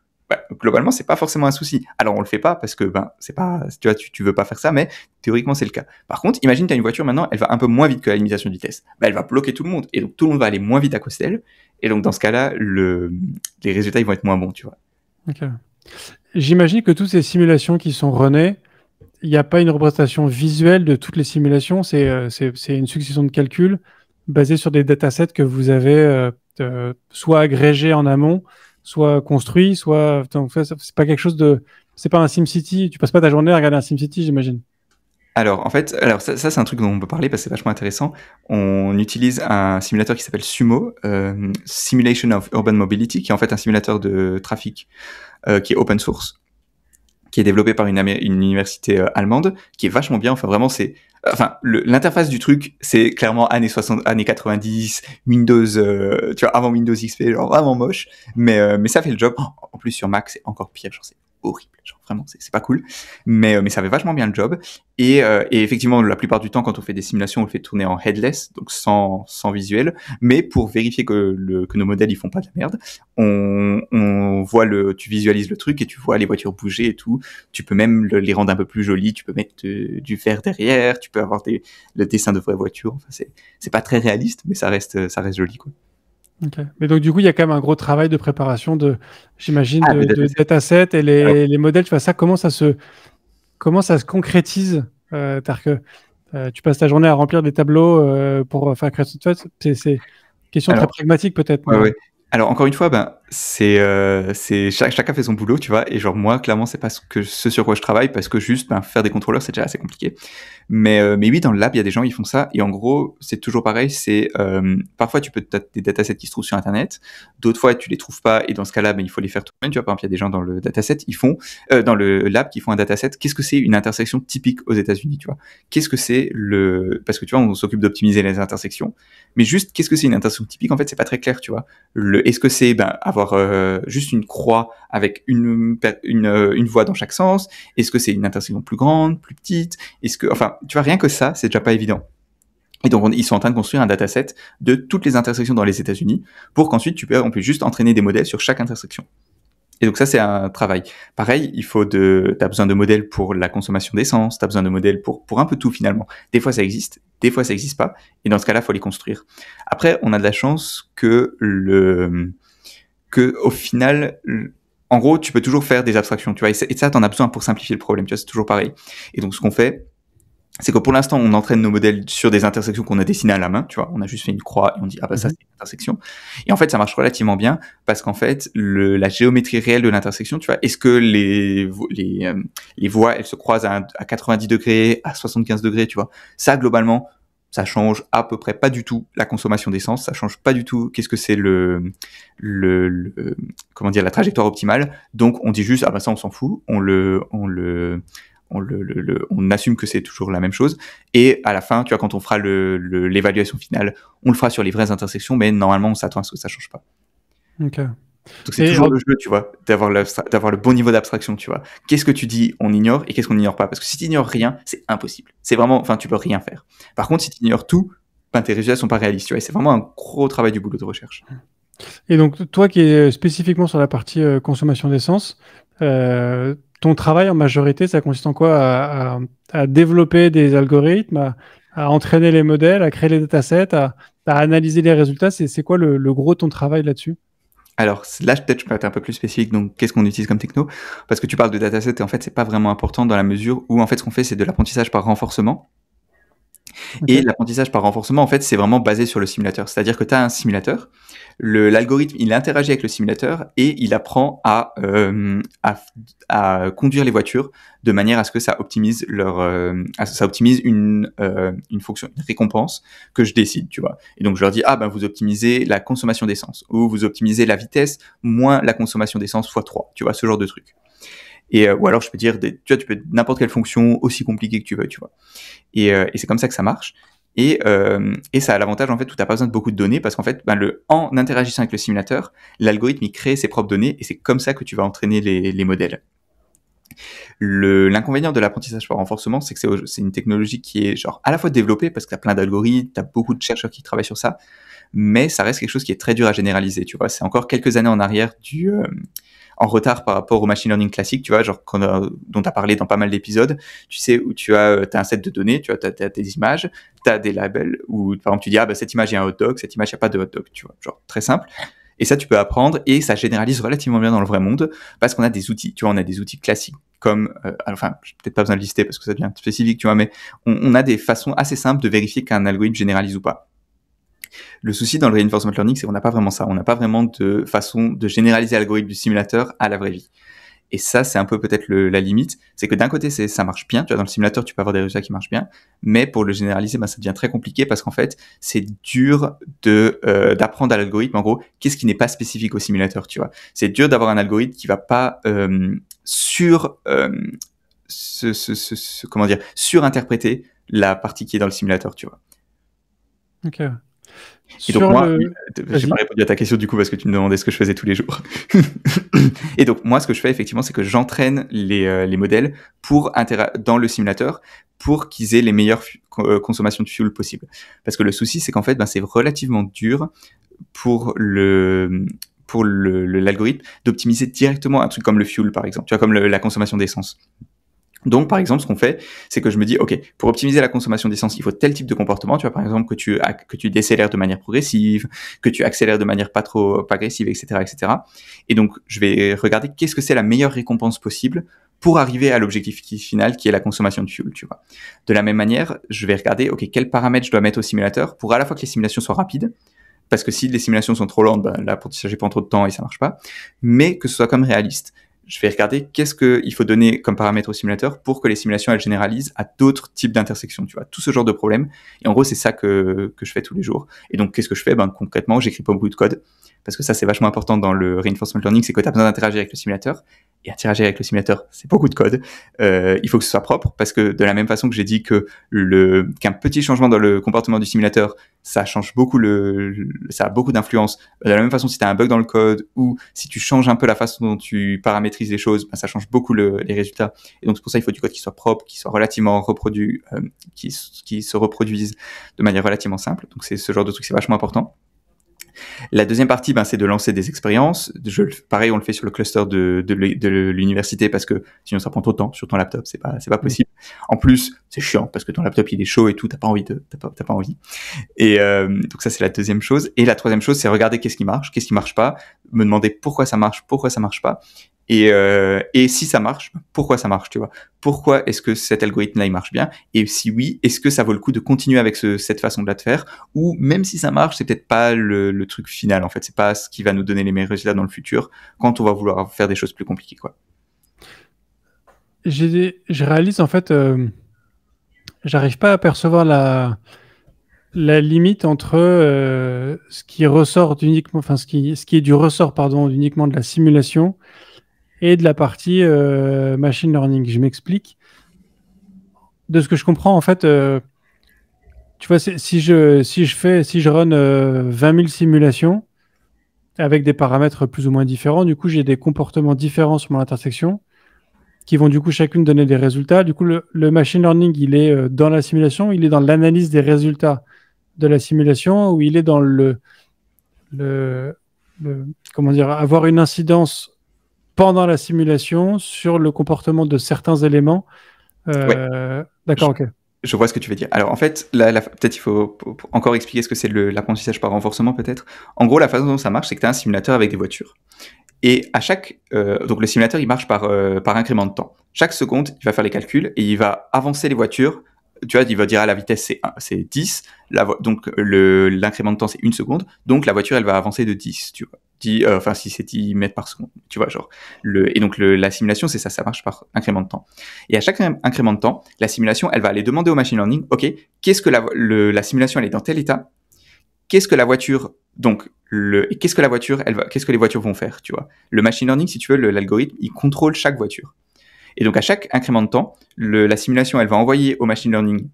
globalement, c'est pas forcément un souci. Alors on le fait pas parce que c'est pas, tu vois, tu veux pas faire ça, mais théoriquement c'est le cas. Par contre, imagine t'as une voiture maintenant, elle va un peu moins vite que la limitation de vitesse. Elle va bloquer tout le monde et donc tout le monde va aller moins vite à cause d'elle. Et donc dans ce cas-là, les résultats ils vont être moins bons, tu vois. Okay. J'imagine que toutes ces simulations qui sont runnées, il n'y a pas une représentation visuelle de toutes les simulations. C'est une succession de calculs basés sur des datasets que vous avez soit agrégés en amont, soit construits, soit. Donc, c'est pas quelque chose de. C'est pas un SimCity. Tu passes pas ta journée à regarder un SimCity, j'imagine. Alors, en fait, ça c'est un truc dont on peut parler parce que c'est vachement intéressant. On utilise un simulateur qui s'appelle Sumo, Simulation of Urban Mobility, qui est en fait un simulateur de trafic qui est open source, qui est développé par une université allemande, qui est vachement bien. Enfin, vraiment, l'interface du truc, c'est clairement années 60, années 90, Windows, tu vois, avant Windows XP, genre vraiment moche, mais ça fait le job. En plus, sur Mac, c'est encore pire, genre c'est horrible, genre vraiment, c'est pas cool. Mais ça fait vachement bien le job. Et effectivement, la plupart du temps, quand on fait des simulations, on le fait tourner en headless, donc sans visuel. Mais pour vérifier que nos modèles ils font pas de la merde, on voit tu visualises le truc et tu vois les voitures bouger et tout. Tu peux même les rendre un peu plus jolies. Tu peux mettre du vert derrière. Tu peux avoir le dessin de vraies voitures. Enfin, c'est pas très réaliste, mais ça reste joli, quoi. Okay. Mais donc, du coup, il y a quand même un gros travail de préparation j'imagine, de datasets. dataset et les modèles. Tu vois, comment ça se concrétise? C'est-à-dire que tu passes ta journée à remplir des tableaux pour faire créer cette. C'est question très pragmatique, peut-être. Ouais. Alors, encore une fois, chacun fait son boulot, tu vois, et genre, moi, clairement, c'est pas ce sur quoi je travaille, parce que juste, faire des contrôleurs, c'est déjà assez compliqué. Mais oui, dans le lab, il y a des gens, ils font ça, et en gros, c'est toujours pareil, parfois, tu peux des datasets qui se trouvent sur Internet, d'autres fois, tu les trouves pas, et dans ce cas-là, il faut les faire toi-même, tu vois, par exemple, il y a des gens dans le dataset, dans le lab, qui font un dataset. Qu'est-ce que c'est une intersection typique aux États-Unis, tu vois? Qu'est-ce que c'est parce que tu vois, on s'occupe d'optimiser les intersections, mais juste, qu'est-ce que c'est une intersection typique? En fait, c'est pas très clair, tu vois. est-ce que c'est avoir juste une croix avec une voie dans chaque sens? Est-ce que c'est une intersection plus grande, plus petite? Est-ce que, enfin, tu vois, rien que ça, c'est déjà pas évident. Et donc, ils sont en train de construire un dataset de toutes les intersections dans les États-Unis pour qu'ensuite on puisse juste entraîner des modèles sur chaque intersection. Et donc ça, c'est un travail. Pareil, t'as besoin de modèles pour la consommation d'essence, t'as besoin de modèles pour un peu tout finalement. Des fois, ça existe, des fois, ça existe pas. Et dans ce cas-là, faut les construire. Après, on a de la chance que au final, en gros, tu peux toujours faire des abstractions, tu vois. Et ça, t'en as besoin pour simplifier le problème, tu vois, c'est toujours pareil. Et donc, ce qu'on fait, c'est que pour l'instant, on entraîne nos modèles sur des intersections qu'on a dessinées à la main, tu vois. On a juste fait une croix et on dit, ah bah ça, c'est une intersection. Et en fait, ça marche relativement bien parce qu'en fait, la géométrie réelle de l'intersection, tu vois, est-ce que les voies, elles se croisent à 90 degrés, à 75 degrés, tu vois. Ça, globalement, ça change à peu près pas du tout la consommation d'essence, ça change pas du tout qu'est-ce que c'est comment dire, la trajectoire optimale. Donc, on dit juste, ah bah ça, on s'en fout, on assume que c'est toujours la même chose. Et à la fin, tu vois, quand on fera l'évaluation finale, on le fera sur les vraies intersections, mais normalement, on s'attend à ce que ça change pas. Ok. Donc c'est toujours le jeu, tu vois, d'avoir le bon niveau d'abstraction, tu vois. Qu'est-ce que tu dis, on ignore, et qu'est-ce qu'on n'ignore pas? Parce que si tu ignores rien, c'est impossible. C'est vraiment, enfin, tu peux rien faire. Par contre, si tu ignores tout, tes résultats sont pas réalistes, tu vois. Et c'est vraiment un gros travail du boulot de recherche. Et donc, toi qui es spécifiquement sur la partie consommation d'essence, ton travail en majorité, ça consiste en quoi? À développer des algorithmes, à entraîner les modèles, à créer les datasets, à analyser les résultats. C'est quoi le gros de ton travail là-dessus? Alors là, peut-être je peux être un peu plus spécifique. Donc, qu'est-ce qu'on utilise comme techno? Parce que tu parles de dataset et en fait, c'est pas vraiment important dans la mesure où en fait, ce qu'on fait, c'est de l'apprentissage par renforcement. Okay. Et l'apprentissage par renforcement, en fait, c'est vraiment basé sur le simulateur. C'est-à-dire que tu as un simulateur, l'algorithme, il interagit avec le simulateur et il apprend à conduire les voitures de manière à ce que ça optimise une fonction, une récompense que je décide, tu vois. Et donc, je leur dis, vous optimisez la consommation d'essence ou vous optimisez la vitesse moins la consommation d'essence fois 3, tu vois, ce genre de truc. Et ou alors je peux dire, tu peux n'importe quelle fonction aussi compliquée que tu veux, tu vois. Et c'est comme ça que ça marche. Et ça a l'avantage en fait où t'as pas besoin de beaucoup de données parce qu'en fait, en interagissant avec le simulateur, l'algorithme il crée ses propres données et c'est comme ça que tu vas entraîner les modèles. L'inconvénient de l'apprentissage par renforcement, c'est que c'est une technologie qui est genre à la fois développée parce que t'as plein d'algorithmes, t'as beaucoup de chercheurs qui travaillent sur ça, mais ça reste quelque chose qui est très dur à généraliser. Tu vois, c'est encore quelques années en arrière en retard par rapport au machine learning classique, tu vois, genre dont tu as parlé dans pas mal d'épisodes, tu sais, où tu as un set de données, tu as des images, tu as des labels, où par exemple tu dis, cette image il y a un hot dog, cette image il n'y a pas de hot dog, tu vois, genre très simple. Et ça, tu peux apprendre et ça généralise relativement bien dans le vrai monde parce qu'on a des outils, tu vois, on a des outils classiques comme, j'ai peut-être pas besoin de lister parce que ça devient spécifique, tu vois, mais on a des façons assez simples de vérifier qu'un algorithme généralise ou pas. Le souci dans le reinforcement learning, c'est qu'on n'a pas vraiment ça. On n'a pas vraiment de façon de généraliser l'algorithme du simulateur à la vraie vie. Et ça, c'est un peu peut-être la limite. C'est que d'un côté, ça marche bien. Tu vois, dans le simulateur, tu peux avoir des résultats qui marchent bien. Mais pour le généraliser, ça devient très compliqué parce qu'en fait, c'est dur d'apprendre à l'algorithme. En gros, qu'est-ce qui n'est pas spécifique au simulateur, tu vois. C'est dur d'avoir un algorithme qui va pas surinterpréter la partie qui est dans le simulateur, tu vois. Ok. Et donc moi, j'ai pas répondu à ta question du coup parce que tu me demandais ce que je faisais tous les jours. Et donc moi, ce que je fais effectivement, c'est que j'entraîne les modèles dans le simulateur pour qu'ils aient les meilleures consommations de fuel possibles. Parce que le souci, c'est qu'en fait, c'est relativement dur pour l'algorithme d'optimiser directement un truc comme le fuel, par exemple, tu vois, comme la consommation d'essence. Donc, par exemple, ce qu'on fait, c'est que je me dis, OK, pour optimiser la consommation d'essence, il faut tel type de comportement. Tu vois, par exemple, que tu décélères de manière progressive, que tu accélères de manière pas agressive, etc., etc. Et donc, je vais regarder qu'est-ce que c'est la meilleure récompense possible pour arriver à l'objectif final qui est la consommation de fuel, tu vois. De la même manière, je vais regarder, OK, quels paramètres je dois mettre au simulateur pour à la fois que les simulations soient rapides, parce que si les simulations sont trop lentes, l'apprentissage prend trop de temps et ça marche pas, mais que ce soit comme réaliste. Je vais regarder qu'est-ce qu'il faut donner comme paramètre au simulateur pour que les simulations elles généralisent à d'autres types d'intersections, tu vois, tout ce genre de problèmes. Et en gros, c'est ça que je fais tous les jours. Et donc, qu'est-ce que je fais? Concrètement, j'écris pas beaucoup de code parce que ça, c'est vachement important dans le reinforcement learning, c'est que tu as besoin d'interagir avec le simulateur et interagir avec le simulateur, c'est beaucoup de code. Il faut que ce soit propre, parce que de la même façon que j'ai dit que qu'un petit changement dans le comportement du simulateur, ça change beaucoup ça a beaucoup d'influence. De la même façon, si tu as un bug dans le code ou si tu changes un peu la façon dont tu paramétrises les choses, ça change beaucoup les résultats. Et donc c'est pour ça qu'il faut du code qui soit propre, qui soit relativement reproduit, qui se reproduise de manière relativement simple. Donc c'est ce genre de truc, c'est vachement important. La deuxième partie, c'est de lancer des expériences. Pareil, on le fait sur le cluster de l'université parce que sinon ça prend trop de temps sur ton laptop, c'est pas possible. En plus, c'est chiant parce que ton laptop il est chaud et tout, t'as pas envie. Et donc ça c'est la deuxième chose. Et la troisième chose, c'est regarder qu'est-ce qui marche pas, me demander pourquoi ça marche pas. Et si ça marche, pourquoi ça marche, tu vois? Pourquoi est-ce que cet algorithme-là, il marche bien? Et si oui, est-ce que ça vaut le coup de continuer avec cette façon-là de faire? Ou même si ça marche, c'est peut-être pas le truc final, en fait. C'est pas ce qui va nous donner les meilleurs résultats dans le futur quand on va vouloir faire des choses plus compliquées, quoi. Je réalise, en fait, j'arrive pas à percevoir la limite entre ce qui ressort uniquement, enfin, ce qui est du ressort, pardon, uniquement de la simulation et de la partie machine learning. Je m'explique. De ce que je comprends, en fait, tu vois, si je run 20 000 simulations avec des paramètres plus ou moins différents, du coup, j'ai des comportements différents sur mon intersection qui vont du coup chacune donner des résultats. Du coup, le machine learning, il est dans la simulation, il est dans l'analyse des résultats de la simulation, ou il est dans comment dire, avoir une incidence pendant la simulation sur le comportement de certains éléments. Ouais. D'accord, ok. Je vois ce que tu veux dire. Alors en fait, peut-être il faut encore expliquer ce que c'est l'apprentissage par renforcement peut-être. En gros, la façon dont ça marche, c'est que tu as un simulateur avec des voitures. Et à chaque... donc le simulateur, il marche par incrément de temps. Chaque seconde, il va faire les calculs et il va avancer les voitures. Tu vois, il va dire à la vitesse c'est 10, donc l'incrément de temps c'est 1 seconde, donc la voiture elle va avancer de 10, tu vois. Enfin si c'est 10 mètres par seconde, tu vois, genre. Et donc la simulation c'est ça, ça marche par incrément de temps. Et à chaque incrément de temps, la simulation elle va aller demander au machine learning, ok, qu'est-ce que la simulation elle est dans tel état, qu'est-ce que la voiture, donc qu'est-ce que les voitures vont faire, tu vois. Le machine learning, si tu veux, l'algorithme, il contrôle chaque voiture. Et donc, à chaque incrément de temps, la simulation, elle va envoyer au machine learning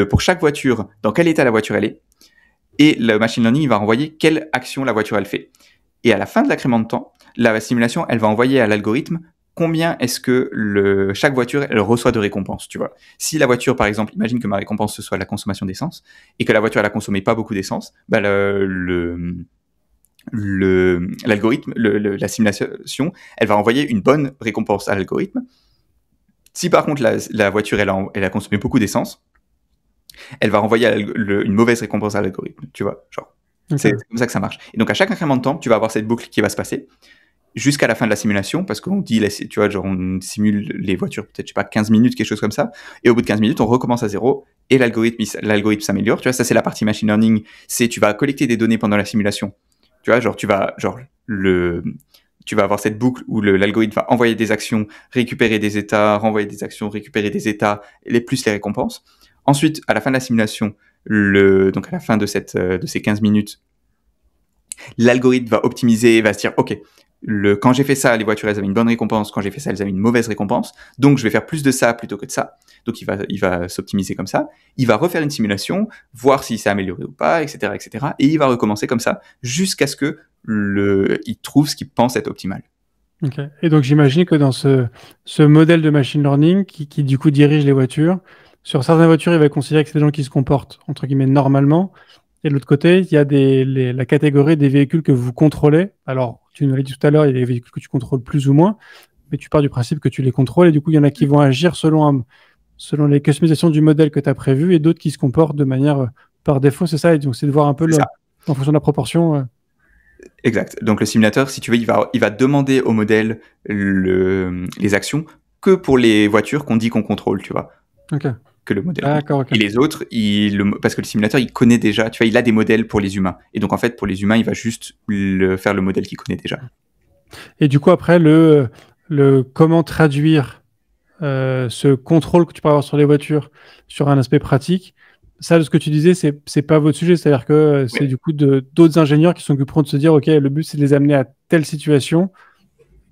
pour chaque voiture, dans quel état la voiture elle est. Et le machine learning, il va envoyer quelle action la voiture elle fait. Et à la fin de l'incrément de temps, la simulation, elle va envoyer à l'algorithme combien est-ce que chaque voiture elle reçoit de récompenses, tu vois. Si la voiture, par exemple, imagine que ma récompense ce soit la consommation d'essence et que la voiture elle a consommé pas beaucoup d'essence, l'algorithme, la simulation, elle va envoyer une bonne récompense à l'algorithme. Si par contre la voiture elle a consommé beaucoup d'essence, elle va renvoyer une mauvaise récompense à l'algorithme, tu vois, genre. Okay. C'est comme ça que ça marche. Et donc à chaque incrément de temps, tu vas avoir cette boucle qui va se passer jusqu'à la fin de la simulation, parce qu'on dit, tu vois, genre on simule les voitures peut-être, je sais pas, 15 minutes, quelque chose comme ça, et au bout de 15 minutes, on recommence à zéro, et l'algorithme s'améliore, tu vois, ça c'est la partie machine learning, c'est tu vas collecter des données pendant la simulation, tu vois, genre tu vas avoir cette boucle où l'algorithme va envoyer des actions, récupérer des états, renvoyer des actions, récupérer des états, plus les récompenses. Ensuite, à la fin de la simulation, donc à la fin de ces 15 minutes, l'algorithme va optimiser, va se dire, ok, quand j'ai fait ça, les voitures elles avaient une bonne récompense, quand j'ai fait ça, elles avaient une mauvaise récompense, donc je vais faire plus de ça plutôt que de ça. Donc il va s'optimiser comme ça, il va refaire une simulation, voir si c'est amélioré ou pas, etc., etc., et il va recommencer comme ça jusqu'à ce que il trouve ce qu'il pense être optimal. Ok. Et donc j'imagine que dans ce modèle de machine learning qui du coup dirige les voitures, sur certaines voitures, il va considérer que c'est des gens qui se comportent entre guillemets normalement. Et de l'autre côté, il y a la catégorie des véhicules que vous contrôlez. Alors, tu nous l'as dit tout à l'heure, il y a des véhicules que tu contrôles plus ou moins, mais tu pars du principe que tu les contrôles. Et du coup, il y en a qui vont agir selon les customisations du modèle que tu as prévu et d'autres qui se comportent de manière par défaut. C'est ça. Et donc, c'est de voir un peu en fonction de la proportion. Exact. Donc, le simulateur, si tu veux, il va demander au modèle les actions que pour les voitures qu'on dit qu'on contrôle, tu vois. Ok. Que le modèle. D'accord, okay. Et les autres, parce que le simulateur, il connaît déjà, tu vois, il a des modèles pour les humains. Et donc, en fait, pour les humains, il va juste faire le modèle qu'il connaît déjà. Et du coup, après, comment traduire ce contrôle que tu peux avoir sur les voitures sur un aspect pratique, ça, de ce que tu disais, c'est pas votre sujet. C'est-à-dire que c'est du coup d'autres ingénieurs qui s'occuperont de se dire, OK, le but, c'est de les amener à telle situation.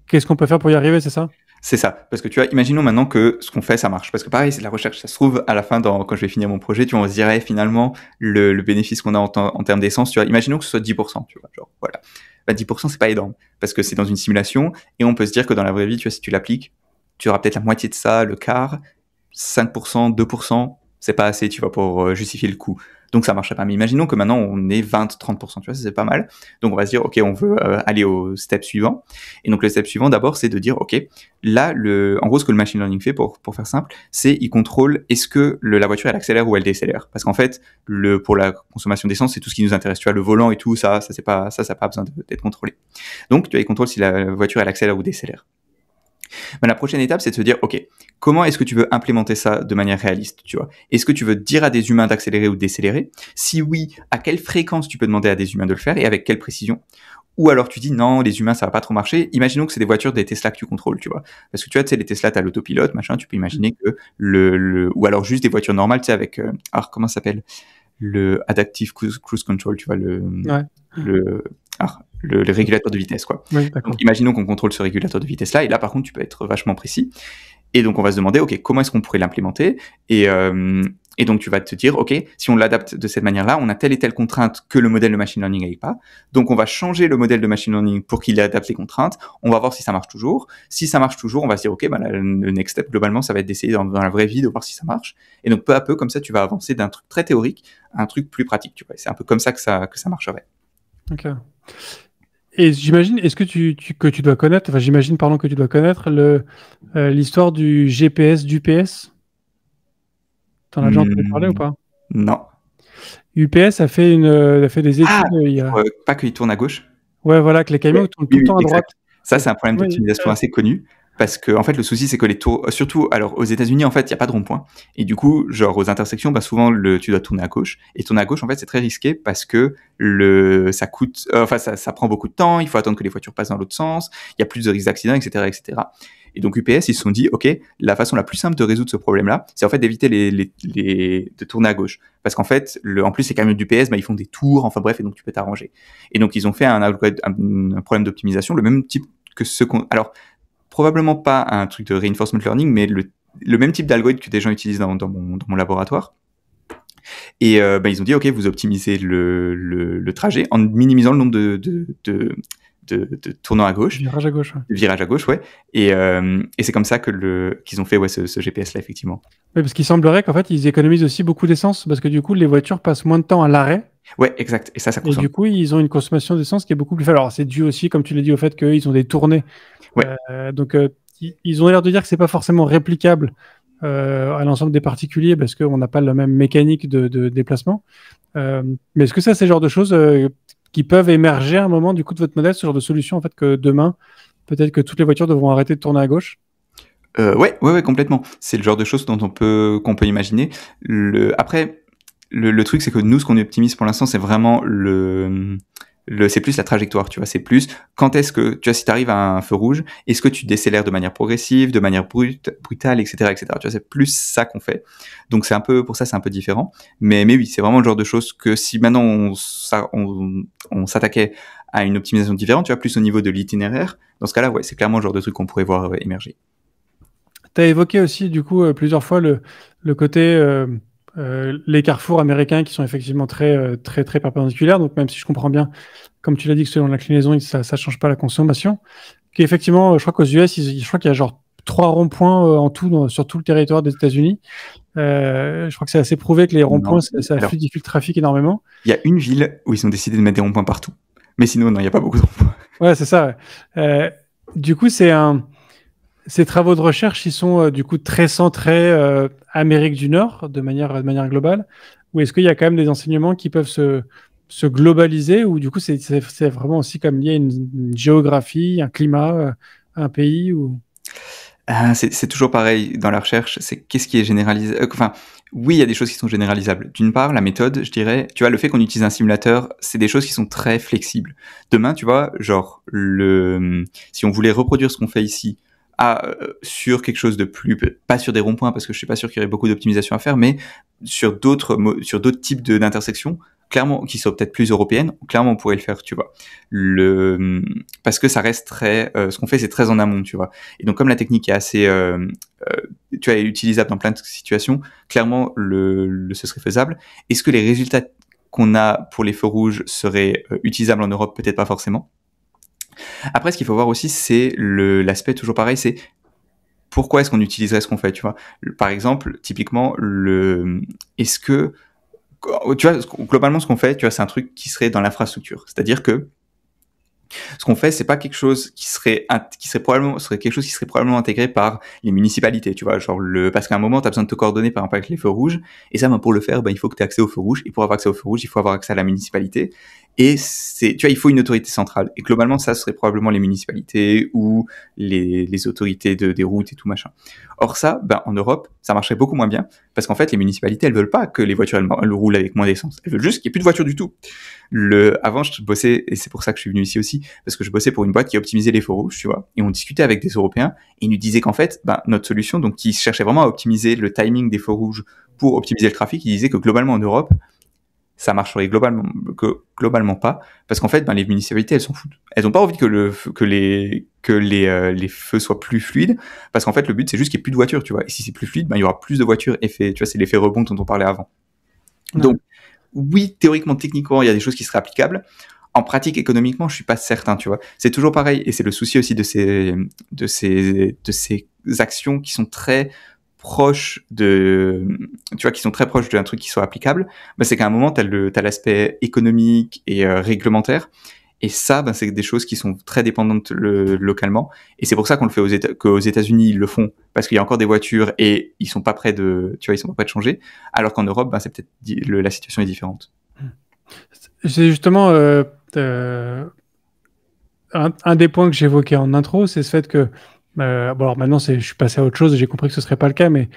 qu'est-ce qu'on peut faire pour y arriver, c'est ça? C'est ça, parce que tu vois, imaginons maintenant que ce qu'on fait, ça marche. Parce que pareil, c'est de la recherche. Ça se trouve, à la fin, quand je vais finir mon projet, tu vois, on se dirait finalement, le bénéfice qu'on a en termes d'essence, tu vois, imaginons que ce soit 10%, tu vois, genre, voilà. Bah, 10%, c'est pas énorme, parce que c'est dans une simulation, et on peut se dire que dans la vraie vie, tu vois, si tu l'appliques, tu auras peut-être la moitié de ça, le quart, 5%, 2%, c'est pas assez, tu vois, pour justifier le coût. Donc ça marcherait pas. Mais imaginons que maintenant on est 20-30%, tu vois, c'est pas mal. Donc on va se dire, ok, on veut aller au step suivant. Et donc le step suivant, d'abord, c'est de dire, ok, là, en gros, ce que le machine learning fait, pour faire simple, c'est il contrôle est-ce que la voiture elle accélère ou elle décélère. Parce qu'en fait, pour la consommation d'essence, c'est tout ce qui nous intéresse. Tu vois, le volant et tout, ça n'a pas besoin d'être contrôlé. Donc tu vois, il contrôle si la voiture elle accélère ou décélère. Ben, la prochaine étape, c'est de se dire, ok, comment est-ce que tu veux implémenter ça de manière réaliste, tu vois? Est-ce que tu veux dire à des humains d'accélérer ou de décélérer? Si oui, à quelle fréquence tu peux demander à des humains de le faire et avec quelle précision? Ou alors tu dis non, les humains ça va pas trop marcher. Imaginons que c'est des voitures des Tesla que tu contrôles, tu vois. Parce que tu vois, tu sais, les Tesla, t'as l'autopilote, machin. Tu peux imaginer que ou alors juste des voitures normales, tu sais, avec alors comment ça s'appelle? Le Adaptive Cruise Control, tu vois, Ouais. le régulateur de vitesse, quoi. Oui, d'accord. Donc, imaginons qu'on contrôle ce régulateur de vitesse-là, et là, par contre, tu peux être vachement précis. Et donc, on va se demander, OK, comment est-ce qu'on pourrait l'implémenter? Et donc, tu vas te dire, OK, si on l'adapte de cette manière-là, on a telle et telle contrainte que le modèle de machine learning n'avait pas. Donc, on va changer le modèle de machine learning pour qu'il adapte les contraintes. On va voir si ça marche toujours. Si ça marche toujours, on va se dire, OK, bah, le next step, globalement, ça va être d'essayer dans la vraie vie de voir si ça marche. Et donc, peu à peu, comme ça, tu vas avancer d'un truc très théorique à un truc plus pratique, tu vois. C'est un peu comme ça que ça marcherait. Ok. Et j'imagine, est-ce que tu dois connaître, enfin j'imagine, pardon, que tu dois connaître l'histoire du GPS d'UPS. T'en as déjà entendu parler ou pas? Non. UPS a fait des études il y a... Pas qu'il tourne à gauche. Ouais, voilà, que les camions tournent tout le temps à droite. Ça, c'est un problème d'optimisation assez connu. Parce que, en fait, le souci, c'est que les tours, surtout, alors, aux États-Unis, en fait, il n'y a pas de rond-point. Et du coup, genre, aux intersections, bah, souvent, tu dois tourner à gauche. Et tourner à gauche, en fait, c'est très risqué parce que ça coûte, ça prend beaucoup de temps. Il faut attendre que les voitures passent dans l'autre sens. Il y a plus de risques d'accident, etc., etc. Et donc, UPS, ils se sont dit, OK, la façon la plus simple de résoudre ce problème-là, c'est en fait d'éviter de tourner à gauche. Parce qu'en fait, en plus, les camions d'UPS, bah, ils font des tours, enfin bref, et donc tu peux t'arranger. Et donc, ils ont fait un problème d'optimisation, le même type que alors, probablement pas un truc de reinforcement learning, mais le même type d'algorithme que des gens utilisent dans mon laboratoire. Et ils ont dit, OK, vous optimisez le trajet en minimisant le nombre de tournants à gauche. Virage à gauche. Ouais. Virage à gauche, ouais. Et c'est comme ça qu'ils ont fait ce GPS-là, effectivement. Oui, parce qu'il semblerait qu'en fait, ils économisent aussi beaucoup d'essence, parce que du coup, les voitures passent moins de temps à l'arrêt. Ouais, exact. Et ça consomme. Et du coup, ils ont une consommation d'essence qui est beaucoup plus faible. Alors, c'est dû aussi, comme tu l'as dit, au fait qu'ils ont des tournées. Ouais. Donc, ils ont l'air de dire que c'est pas forcément réplicable à l'ensemble des particuliers, parce qu'on n'a pas la même mécanique de déplacement. Mais est-ce que ça, c'est le genre de choses qui peuvent émerger à un moment du coup de votre modèle, ce genre de solution, en fait, que demain, peut-être que toutes les voitures devront arrêter de tourner à gauche? Ouais, complètement. C'est le genre de choses qu'on peut imaginer. Après, le truc, c'est que nous, ce qu'on optimise pour l'instant, c'est vraiment c'est plus la trajectoire, tu vois. C'est plus quand est-ce que, tu vois, si tu arrives à un feu rouge, est-ce que tu décélères de manière progressive, de manière brutale, etc., etc. Tu vois, c'est plus ça qu'on fait. Donc pour ça, c'est un peu différent. Mais oui, c'est vraiment le genre de choses que si maintenant on s'attaquait à une optimisation différente, tu vois, plus au niveau de l'itinéraire, dans ce cas-là, ouais, c'est clairement le genre de truc qu'on pourrait voir émerger. Tu as évoqué aussi, du coup, plusieurs fois le côté les carrefours américains qui sont effectivement très, très, très perpendiculaires. Donc, même si je comprends bien, comme tu l'as dit, que selon l'inclinaison, ça ne change pas la consommation. Qu'effectivement, je crois qu'aux US, je crois qu'il y a genre 3 ronds-points en tout sur tout le territoire des États-Unis. Je crois que c'est assez prouvé que les ronds-points, ça fluidifie le trafic énormément. Il y a une ville où ils ont décidé de mettre des ronds-points partout. Mais sinon, non, il n'y a pas beaucoup de ronds-points. Ouais, c'est ça. Du coup, ces travaux de recherche, ils sont du coup très centrés Amérique du Nord de manière globale, ou est-ce qu'il y a quand même des enseignements qui peuvent se globaliser, ou du coup c'est vraiment aussi comme lié à une géographie, un climat, un pays ou... C'est toujours pareil dans la recherche, c'est qu'est-ce qui est généralisé. Enfin, oui, il y a des choses qui sont généralisables. D'une part, la méthode, je dirais, tu vois, le fait qu'on utilise un simulateur, c'est des choses qui sont très flexibles. Demain, tu vois, genre, si on voulait reproduire ce qu'on fait ici, sur quelque chose de plus, pas sur des ronds-points parce que je suis pas sûr qu'il y aurait beaucoup d'optimisation à faire, mais sur d'autres types d'intersections, clairement, qui soient peut-être plus européennes, clairement on pourrait le faire, tu vois. Parce que ça reste très, ce qu'on fait c'est très en amont, tu vois. Et donc comme la technique est assez, tu vois, est utilisable dans plein de situations, clairement ce serait faisable. Est-ce que les résultats qu'on a pour les feux rouges seraient utilisables en Europe? Peut-être pas forcément. Après, ce qu'il faut voir aussi, c'est l'aspect toujours pareil, c'est pourquoi est-ce qu'on utiliserait ce qu'on fait, tu vois. Par exemple, typiquement, est-ce que, tu vois, globalement, ce qu'on fait, tu vois, c'est un truc qui serait dans l'infrastructure. C'est-à-dire que ce qu'on fait, c'est pas quelque chose qui serait quelque chose qui serait probablement intégré par les municipalités, tu vois, genre parce qu'à un moment, tu as besoin de te coordonner par exemple avec les feux rouges, et ça, ben, pour le faire, ben, il faut que tu aies accès aux feux rouges, et pour avoir accès aux feux rouges, il faut avoir accès à la municipalité, et tu vois, il faut une autorité centrale, et globalement, ça serait probablement les municipalités ou les autorités des routes et tout machin. Or ça, ben, en Europe, ça marcherait beaucoup moins bien, parce qu'en fait, les municipalités, elles veulent pas que les voitures, elles roulent avec moins d'essence, elles veulent juste qu'il n'y ait plus de voitures du tout. Avant, je bossais, et c'est pour ça que je suis venu ici aussi, parce que je bossais pour une boîte qui optimisait les feux rouges, tu vois. Et on discutait avec des Européens, et ils nous disaient qu'en fait, ben, notre solution, donc, qui cherchait vraiment à optimiser le timing des feux rouges pour optimiser le trafic, ils disaient que globalement en Europe, ça marcherait globalement pas, parce qu'en fait, ben, les municipalités, elles s'en foutent. Elles ont pas envie que les feux soient plus fluides, parce qu'en fait, le but, c'est juste qu'il y ait plus de voitures, tu vois. Et si c'est plus fluide, ben, il y aura plus de voitures, tu vois, c'est l'effet rebond dont on parlait avant. Ouais. Donc, oui, théoriquement, techniquement, il y a des choses qui seraient applicables. En pratique, économiquement, je suis pas certain, tu vois. C'est toujours pareil, et c'est le souci aussi de ces actions qui sont très proches qui sont très proches d'un truc qui soit applicable. Bah, c'est qu'à un moment, t'as l'aspect économique et réglementaire, et ça, bah, c'est des choses qui sont très dépendantes localement, et c'est pour ça qu'on le fait qu'aux États-Unis ils le font, parce qu'il y a encore des voitures et ils sont pas prêts de changer, alors qu'en Europe, bah, c'est peut-être la situation est différente. C'est justement un des points que j'évoquais en intro, c'est ce fait que bon, alors maintenant je suis passé à autre chose et j'ai compris que ce serait pas le cas, mais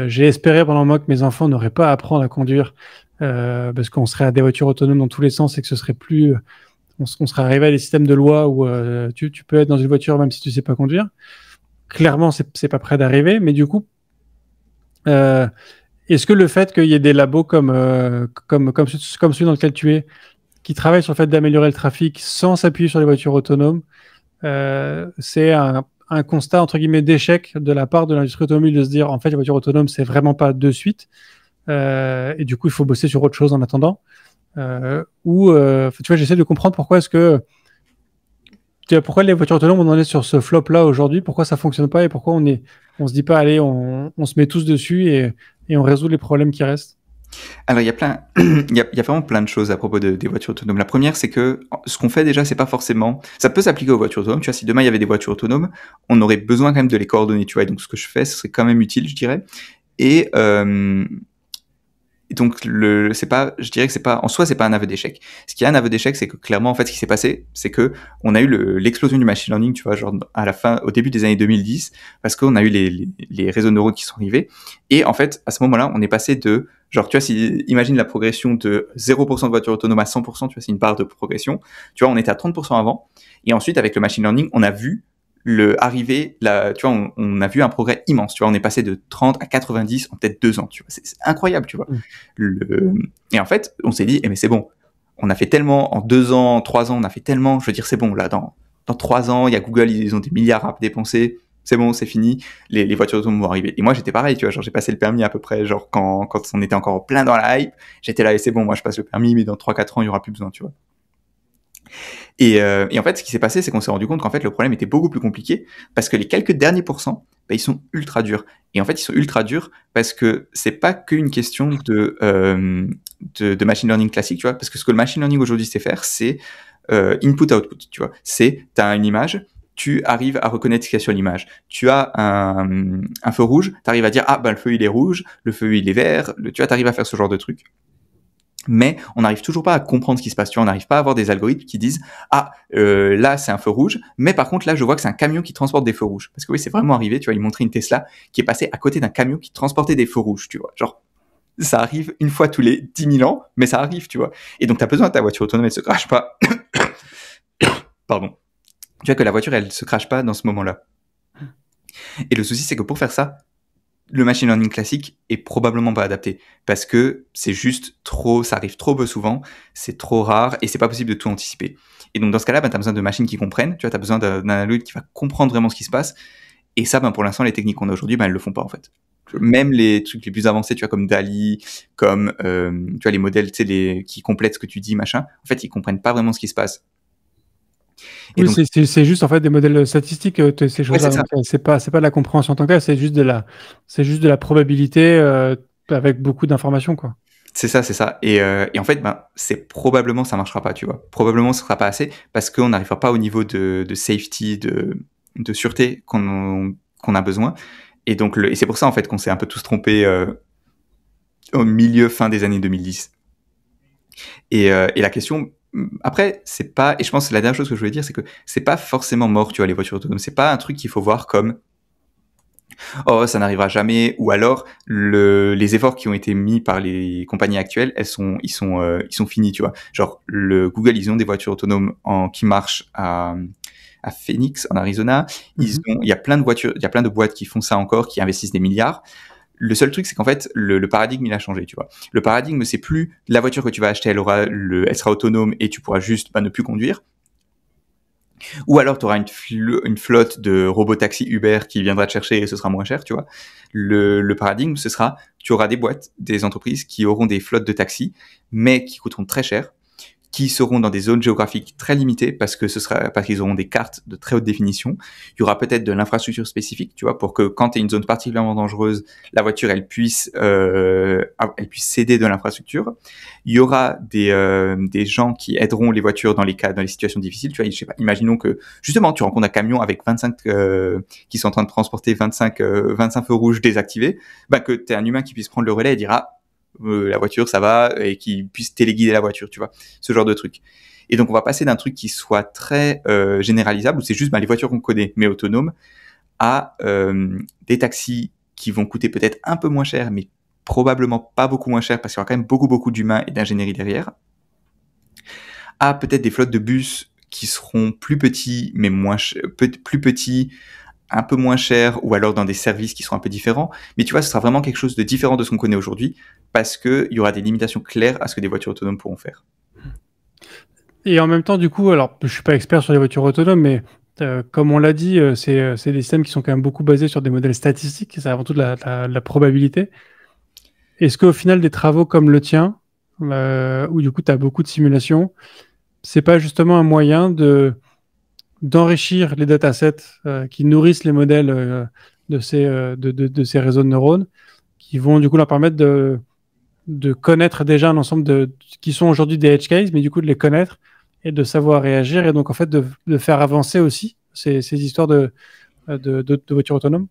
j'ai espéré pendant un mois que mes enfants n'auraient pas à apprendre à conduire parce qu'on serait à des voitures autonomes dans tous les sens et que ce serait plus on serait arrivé à des systèmes de loi où tu peux être dans une voiture même si tu sais pas conduire. Clairement, c'est pas prêt d'arriver, mais du coup, est-ce que le fait qu'il y ait des labos comme celui dans lequel tu es, qui travaillent sur le fait d'améliorer le trafic sans s'appuyer sur les voitures autonomes, c'est un constat entre guillemets d'échec de la part de l'industrie automobile de se dire en fait les voitures autonomes c'est vraiment pas de suite et du coup il faut bosser sur autre chose en attendant tu vois, j'essaie de comprendre pourquoi les voitures autonomes on en est sur ce flop là aujourd'hui, pourquoi ça fonctionne pas et pourquoi on se dit pas allez on se met tous dessus et on résout les problèmes qui restent. Alors il y a vraiment plein de choses à propos des voitures autonomes. La première, c'est que ce qu'on fait déjà, c'est pas forcément, ça peut s'appliquer aux voitures autonomes. Tu vois, si demain il y avait des voitures autonomes, on aurait besoin quand même de les coordonner, tu vois. Et donc ce que je fais, ce serait quand même utile, je dirais. Et donc je dirais que c'est pas, en soi, c'est pas un aveu d'échec. Ce qui est un aveu d'échec, c'est que clairement, en fait, ce qui s'est passé, c'est que on a eu l'explosion du machine learning, tu vois, genre au début des années 2010, parce qu'on a eu les réseaux neuronaux qui sont arrivés. Et en fait, à ce moment-là, on est passé de, genre, tu vois, imagine la progression de 0% de voitures autonomes à 100%, tu vois, c'est une barre de progression. Tu vois, on était à 30% avant. Et ensuite, avec le machine learning, on a vu tu vois, on a vu un progrès immense, tu vois, on est passé de 30 à 90 en peut-être 2 ans, tu vois, c'est incroyable, tu vois. Et en fait, on s'est dit, mais c'est bon, on a fait tellement, en 2 ans, 3 ans, on a fait tellement, je veux dire, c'est bon, là, dans 3 ans, il y a Google, ils ont des milliards à dépenser, c'est bon, c'est fini, les voitures autonomes vont arriver. Et moi, j'étais pareil, tu vois, genre, j'ai passé le permis à peu près, genre, quand on était encore plein dans la hype, j'étais là, et c'est bon, moi, je passe le permis, mais dans 3-4 ans, il y aura plus besoin, tu vois. Et en fait, ce qui s'est passé, c'est qu'on s'est rendu compte qu'en fait, le problème était beaucoup plus compliqué parce que les quelques derniers pourcents, bah, ils sont ultra durs. Et en fait, ils sont ultra durs parce que c'est pas qu'une question de machine learning classique, tu vois. Parce que ce que le machine learning aujourd'hui sait faire, c'est input-output, tu vois. T'as une image, tu arrives à reconnaître ce qu'il y a sur l'image. Tu as un feu rouge, tu arrives à dire, ah, bah, le feu, il est rouge, le feu, il est vert, tu vois, t'arrives à faire ce genre de truc. Mais on n'arrive toujours pas à comprendre ce qui se passe. Tu vois, on n'arrive pas à avoir des algorithmes qui disent là c'est un feu rouge, mais par contre là je vois que c'est un camion qui transporte des feux rouges. Parce que oui, c'est vraiment arrivé. Tu vois, ils montraient une Tesla qui est passée à côté d'un camion qui transportait des feux rouges. Tu vois, genre ça arrive une fois tous les 10 000 ans, mais ça arrive, tu vois. Et donc t'as besoin de ta voiture autonome, elle se crache pas. Pardon. Tu vois que la voiture elle se crache pas dans ce moment-là. Et le souci c'est que pour faire ça, le machine learning classique est probablement pas adapté parce que c'est juste trop, ça arrive trop peu souvent, c'est trop rare et c'est pas possible de tout anticiper. Et donc dans ce cas-là, tu as besoin de machines qui comprennent, tu vois, tu as besoin d'un algorithme qui va comprendre vraiment ce qui se passe. Et ça, pour l'instant, les techniques qu'on a aujourd'hui, elles le font pas en fait. Même les trucs les plus avancés, tu vois, comme DALL-E, comme tu vois les modèles, tu sais, qui complètent ce que tu dis, machin. En fait, ils comprennent pas vraiment ce qui se passe. Et oui, donc, c'est juste en fait des modèles statistiques, ces choses-là. Ouais, c'est pas de la compréhension en tant que telle, c'est juste de la probabilité avec beaucoup d'informations, quoi. C'est ça. Et en fait, c'est probablement ça marchera pas, tu vois. Probablement ce sera pas assez parce qu'on n'arrivera pas au niveau de safety, de sûreté qu'on a besoin. Et donc, et c'est pour ça en fait qu'on s'est un peu tous trompés au milieu, fin des années 2010. Et la question, après, c'est pas, et je pense que la dernière chose que je voulais dire, c'est que c'est pas forcément mort, tu vois, les voitures autonomes. C'est pas un truc qu'il faut voir comme oh, ça n'arrivera jamais, ou alors les efforts qui ont été mis par les compagnies actuelles, ils sont finis, tu vois. Genre le Google, ils ont des voitures autonomes qui marchent à Phoenix, en Arizona. Il y a plein de voitures, il y a plein de boîtes qui font ça encore, qui investissent des milliards. Le seul truc, c'est qu'en fait, le paradigme, il a changé, tu vois. Le paradigme, c'est plus la voiture que tu vas acheter, elle sera autonome et tu pourras juste ne plus conduire. Ou alors, tu auras une flotte de robotaxis Uber qui viendra te chercher et ce sera moins cher, tu vois. Le paradigme, ce sera, tu auras des boîtes, des entreprises qui auront des flottes de taxis, mais qui coûteront très cher, qui seront dans des zones géographiques très limitées parce qu'ils auront des cartes de très haute définition. Il y aura peut-être de l'infrastructure spécifique, tu vois, pour que quand tu es une zone particulièrement dangereuse, la voiture elle puisse céder de l'infrastructure. Il y aura des gens qui aideront les voitures dans les situations difficiles, tu vois. Je sais pas, imaginons que justement tu rencontres un camion avec 25 qui sont en train de transporter 25 feux rouges désactivés, que tu aies un humain qui puisse prendre le relais et dire la voiture ça va, et qui puisse téléguider la voiture, tu vois, ce genre de truc. Et donc on va passer d'un truc qui soit très généralisable, où c'est juste les voitures qu'on connaît mais autonomes, à des taxis qui vont coûter peut-être un peu moins cher, mais probablement pas beaucoup moins cher parce qu'il y aura quand même beaucoup d'humains et d'ingénierie derrière, à peut-être des flottes de bus qui seront plus petits mais plus petits, un peu moins cher, ou alors dans des services qui seront un peu différents. Mais tu vois, ce sera vraiment quelque chose de différent de ce qu'on connaît aujourd'hui, parce qu'il y aura des limitations claires à ce que des voitures autonomes pourront faire. Et en même temps, du coup, alors je suis pas expert sur les voitures autonomes, mais comme on l'a dit, c'est des systèmes qui sont quand même beaucoup basés sur des modèles statistiques, c'est avant tout de la probabilité. Est-ce qu'au final, des travaux comme le tien, où du coup tu as beaucoup de simulations, c'est pas justement un moyen d'enrichir les datasets qui nourrissent les modèles de ces réseaux de neurones, qui vont du coup leur permettre de connaître déjà un ensemble qui sont aujourd'hui des edge cases, mais du coup de les connaître et de savoir réagir, et donc en fait de faire avancer aussi ces histoires de voitures autonomes?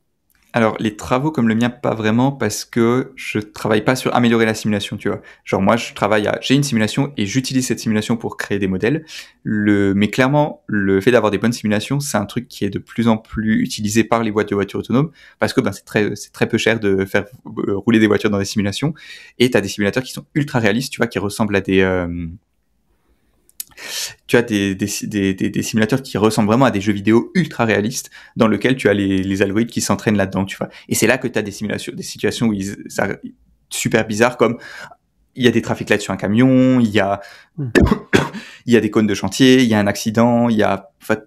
Alors, les travaux comme le mien, pas vraiment, parce que je travaille pas sur améliorer la simulation, tu vois. Genre, moi, j'ai une simulation et j'utilise cette simulation pour créer des modèles. Mais clairement, le fait d'avoir des bonnes simulations, c'est un truc qui est de plus en plus utilisé par les boîtes de voitures autonomes, parce que c'est très peu cher de faire rouler des voitures dans des simulations. Et t'as des simulateurs qui sont ultra réalistes, tu vois, qui ressemblent à tu as des simulateurs qui ressemblent vraiment à des jeux vidéo ultra réalistes, dans lesquels tu as les algorithmes qui s'entraînent là-dedans, tu vois. Et c'est là que tu as des situations où super bizarres, comme il y a des trafics lights sur un camion, il y a des cônes de chantier, il y a un accident,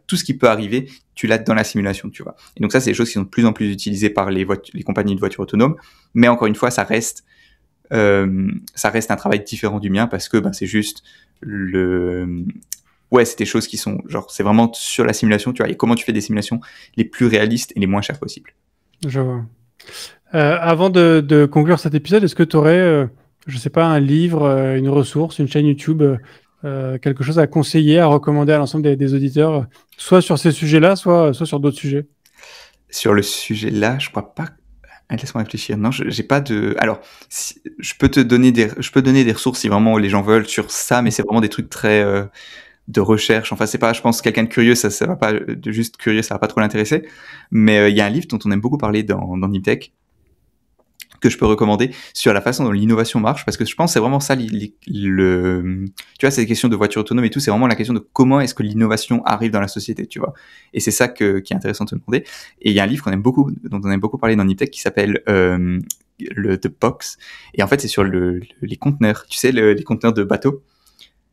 tout ce qui peut arriver, tu l'as dans la simulation, tu vois. Et donc ça, c'est des choses qui sont de plus en plus utilisées par les compagnies de voitures autonomes. Mais encore une fois, ça reste un travail différent du mien, parce que c'est juste c'est des choses qui sont genre, c'est vraiment sur la simulation, tu vois, et comment tu fais des simulations les plus réalistes et les moins chères possibles. Je vois. Avant de conclure cet épisode, est-ce que tu aurais, je sais pas, un livre, une ressource, une chaîne YouTube, quelque chose à conseiller, à recommander à l'ensemble des auditeurs, soit sur ces sujets-là, soit sur d'autres sujets? Sur le sujet-là, je crois pas. Laisse-moi réfléchir. Non, j'ai pas de. Alors, je peux donner des ressources si vraiment les gens veulent sur ça, mais c'est vraiment des trucs très de recherche. Enfin, c'est pas, je pense, quelqu'un de curieux, ça va pas, de juste curieux, ça va pas trop l'intéresser. Mais il y a un livre dont on aime beaucoup parler dans Niptech, que je peux recommander sur la façon dont l'innovation marche, parce que je pense que c'est vraiment ça, tu vois, c'est des questions de voitures autonomes et tout, c'est vraiment la question de comment est-ce que l'innovation arrive dans la société, tu vois. Et c'est ça qui est intéressant de te demander. Et il y a un livre dont on aime beaucoup parlé dans Niptech, qui s'appelle le The Box. Et en fait, c'est sur les conteneurs, tu sais, les conteneurs de bateaux.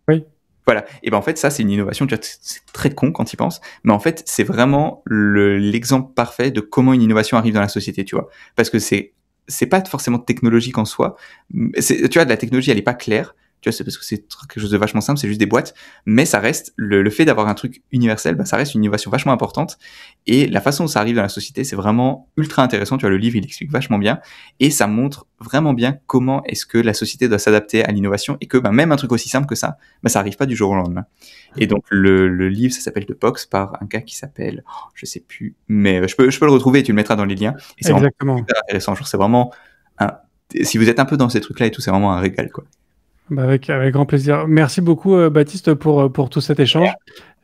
Oui. Voilà. Et ben en fait, ça, c'est une innovation. Tu vois, c'est très con quand tu y penses, mais en fait, c'est vraiment l'exemple parfait de comment une innovation arrive dans la société, tu vois. Parce que c'est pas forcément technologique en soi. Tu vois, de la technologie, elle est pas claire. Tu vois, c'est parce que c'est quelque chose de vachement simple, c'est juste des boîtes. Mais ça reste, le fait d'avoir un truc universel, ça reste une innovation vachement importante. Et la façon dont ça arrive dans la société, c'est vraiment ultra intéressant. Tu vois, le livre, il explique vachement bien. Et ça montre vraiment bien comment est-ce que la société doit s'adapter à l'innovation et que même un truc aussi simple que ça, ça arrive pas du jour au lendemain. Et donc, le livre, ça s'appelle The Box par un gars qui s'appelle, je sais plus, mais je peux le retrouver et tu le mettras dans les liens. Et c'est Exactement. vraiment super intéressant. Genre, c'est vraiment si vous êtes un peu dans ces trucs-là et tout, c'est vraiment un régal, quoi. Avec grand plaisir. Merci beaucoup, Baptiste, pour tout cet échange.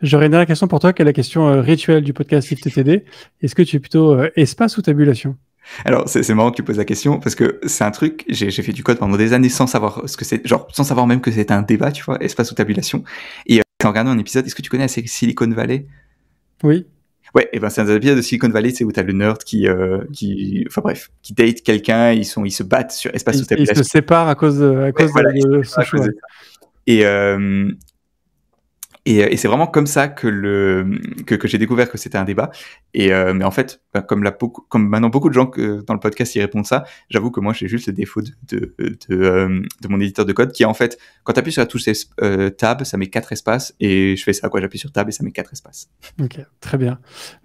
J'aurais une dernière question pour toi, qui est la question rituelle du podcast IFTTD. Est-ce que tu es plutôt espace ou tabulation? Alors, c'est marrant que tu poses la question, parce que c'est un truc, j'ai fait du code pendant des années sans savoir ce que c'est, genre, sans savoir même que c'était un débat, tu vois, espace ou tabulation. Et en regardant un épisode, est-ce que tu connais la série Silicon Valley? Oui. Ouais, et c'est un épisode de Silicon Valley, c'est où t'as le nerd qui date quelqu'un, ils se battent sur espace ou tabulation. Ils se séparent à cause de son choix. Et c'est vraiment comme ça que j'ai découvert que c'était un débat. Mais en fait, comme maintenant beaucoup de gens dans le podcast y répondent ça, j'avoue que moi j'ai juste le défaut de mon éditeur de code qui est en fait, quand tu appuies sur la touche tab, ça met 4 espaces et je fais ça, quoi. J'appuie sur tab et ça met 4 espaces. Ok, très bien.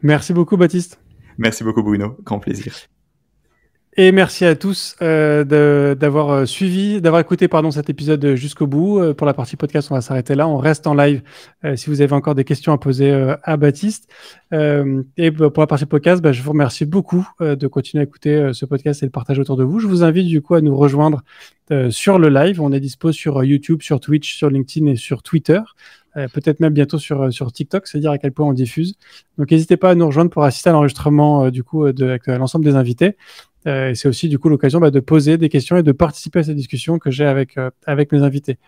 Merci beaucoup, Baptiste. Merci beaucoup, Bruno. Grand plaisir. Et merci à tous d'avoir écouté cet épisode jusqu'au bout. Pour la partie podcast, on va s'arrêter là. On reste en live si vous avez encore des questions à poser à Baptiste. Et pour la partie podcast, je vous remercie beaucoup de continuer à écouter ce podcast et le partager autour de vous. Je vous invite du coup à nous rejoindre sur le live. On est dispo sur YouTube, sur Twitch, sur LinkedIn et sur Twitter. Peut-être même bientôt sur TikTok, c'est dire à quel point on diffuse. Donc n'hésitez pas à nous rejoindre pour assister à l'enregistrement avec l'ensemble des invités. Et c'est aussi du coup l'occasion de poser des questions et de participer à ces discussions que j'ai avec mes invités.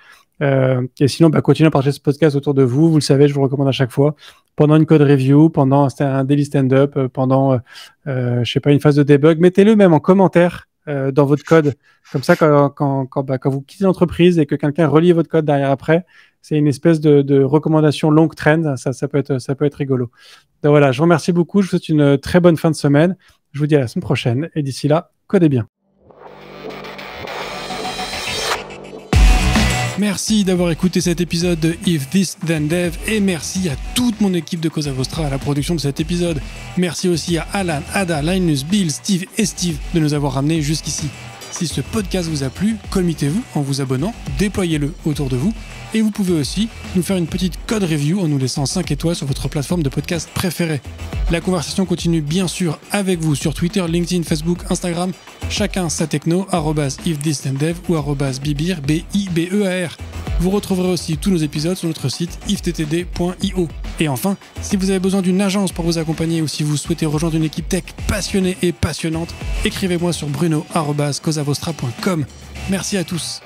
Et sinon, continuez à partager ce podcast autour de vous. Vous le savez, je vous le recommande à chaque fois. Pendant une code review, pendant un daily stand-up, pendant une phase de debug, mettez-le même en commentaire dans votre code. Comme ça, quand vous quittez l'entreprise et que quelqu'un relie votre code derrière après, c'est une espèce de recommandation long trend. Ça peut être rigolo. Donc voilà, je vous remercie beaucoup. Je vous souhaite une très bonne fin de semaine. Je vous dis à la semaine prochaine. Et d'ici là, codez bien. Merci d'avoir écouté cet épisode de If This Then Dev et merci à toute mon équipe de Cosa Vostra à la production de cet épisode. Merci aussi à Alan, Ada, Linus, Bill, Steve et Steve de nous avoir ramenés jusqu'ici. Si ce podcast vous a plu, committez-vous en vous abonnant, déployez-le autour de vous et vous pouvez aussi nous faire une petite code review en nous laissant 5 étoiles sur votre plateforme de podcast préférée. La conversation continue bien sûr avec vous sur Twitter, LinkedIn, Facebook, Instagram, chacun sa techno, @ifthisdendev ou @bibear, BIBEAR. Vous retrouverez aussi tous nos épisodes sur notre site iftttd.io. Et enfin, si vous avez besoin d'une agence pour vous accompagner ou si vous souhaitez rejoindre une équipe tech passionnée et passionnante, écrivez-moi sur bruno@cosavostra.com. Merci à tous.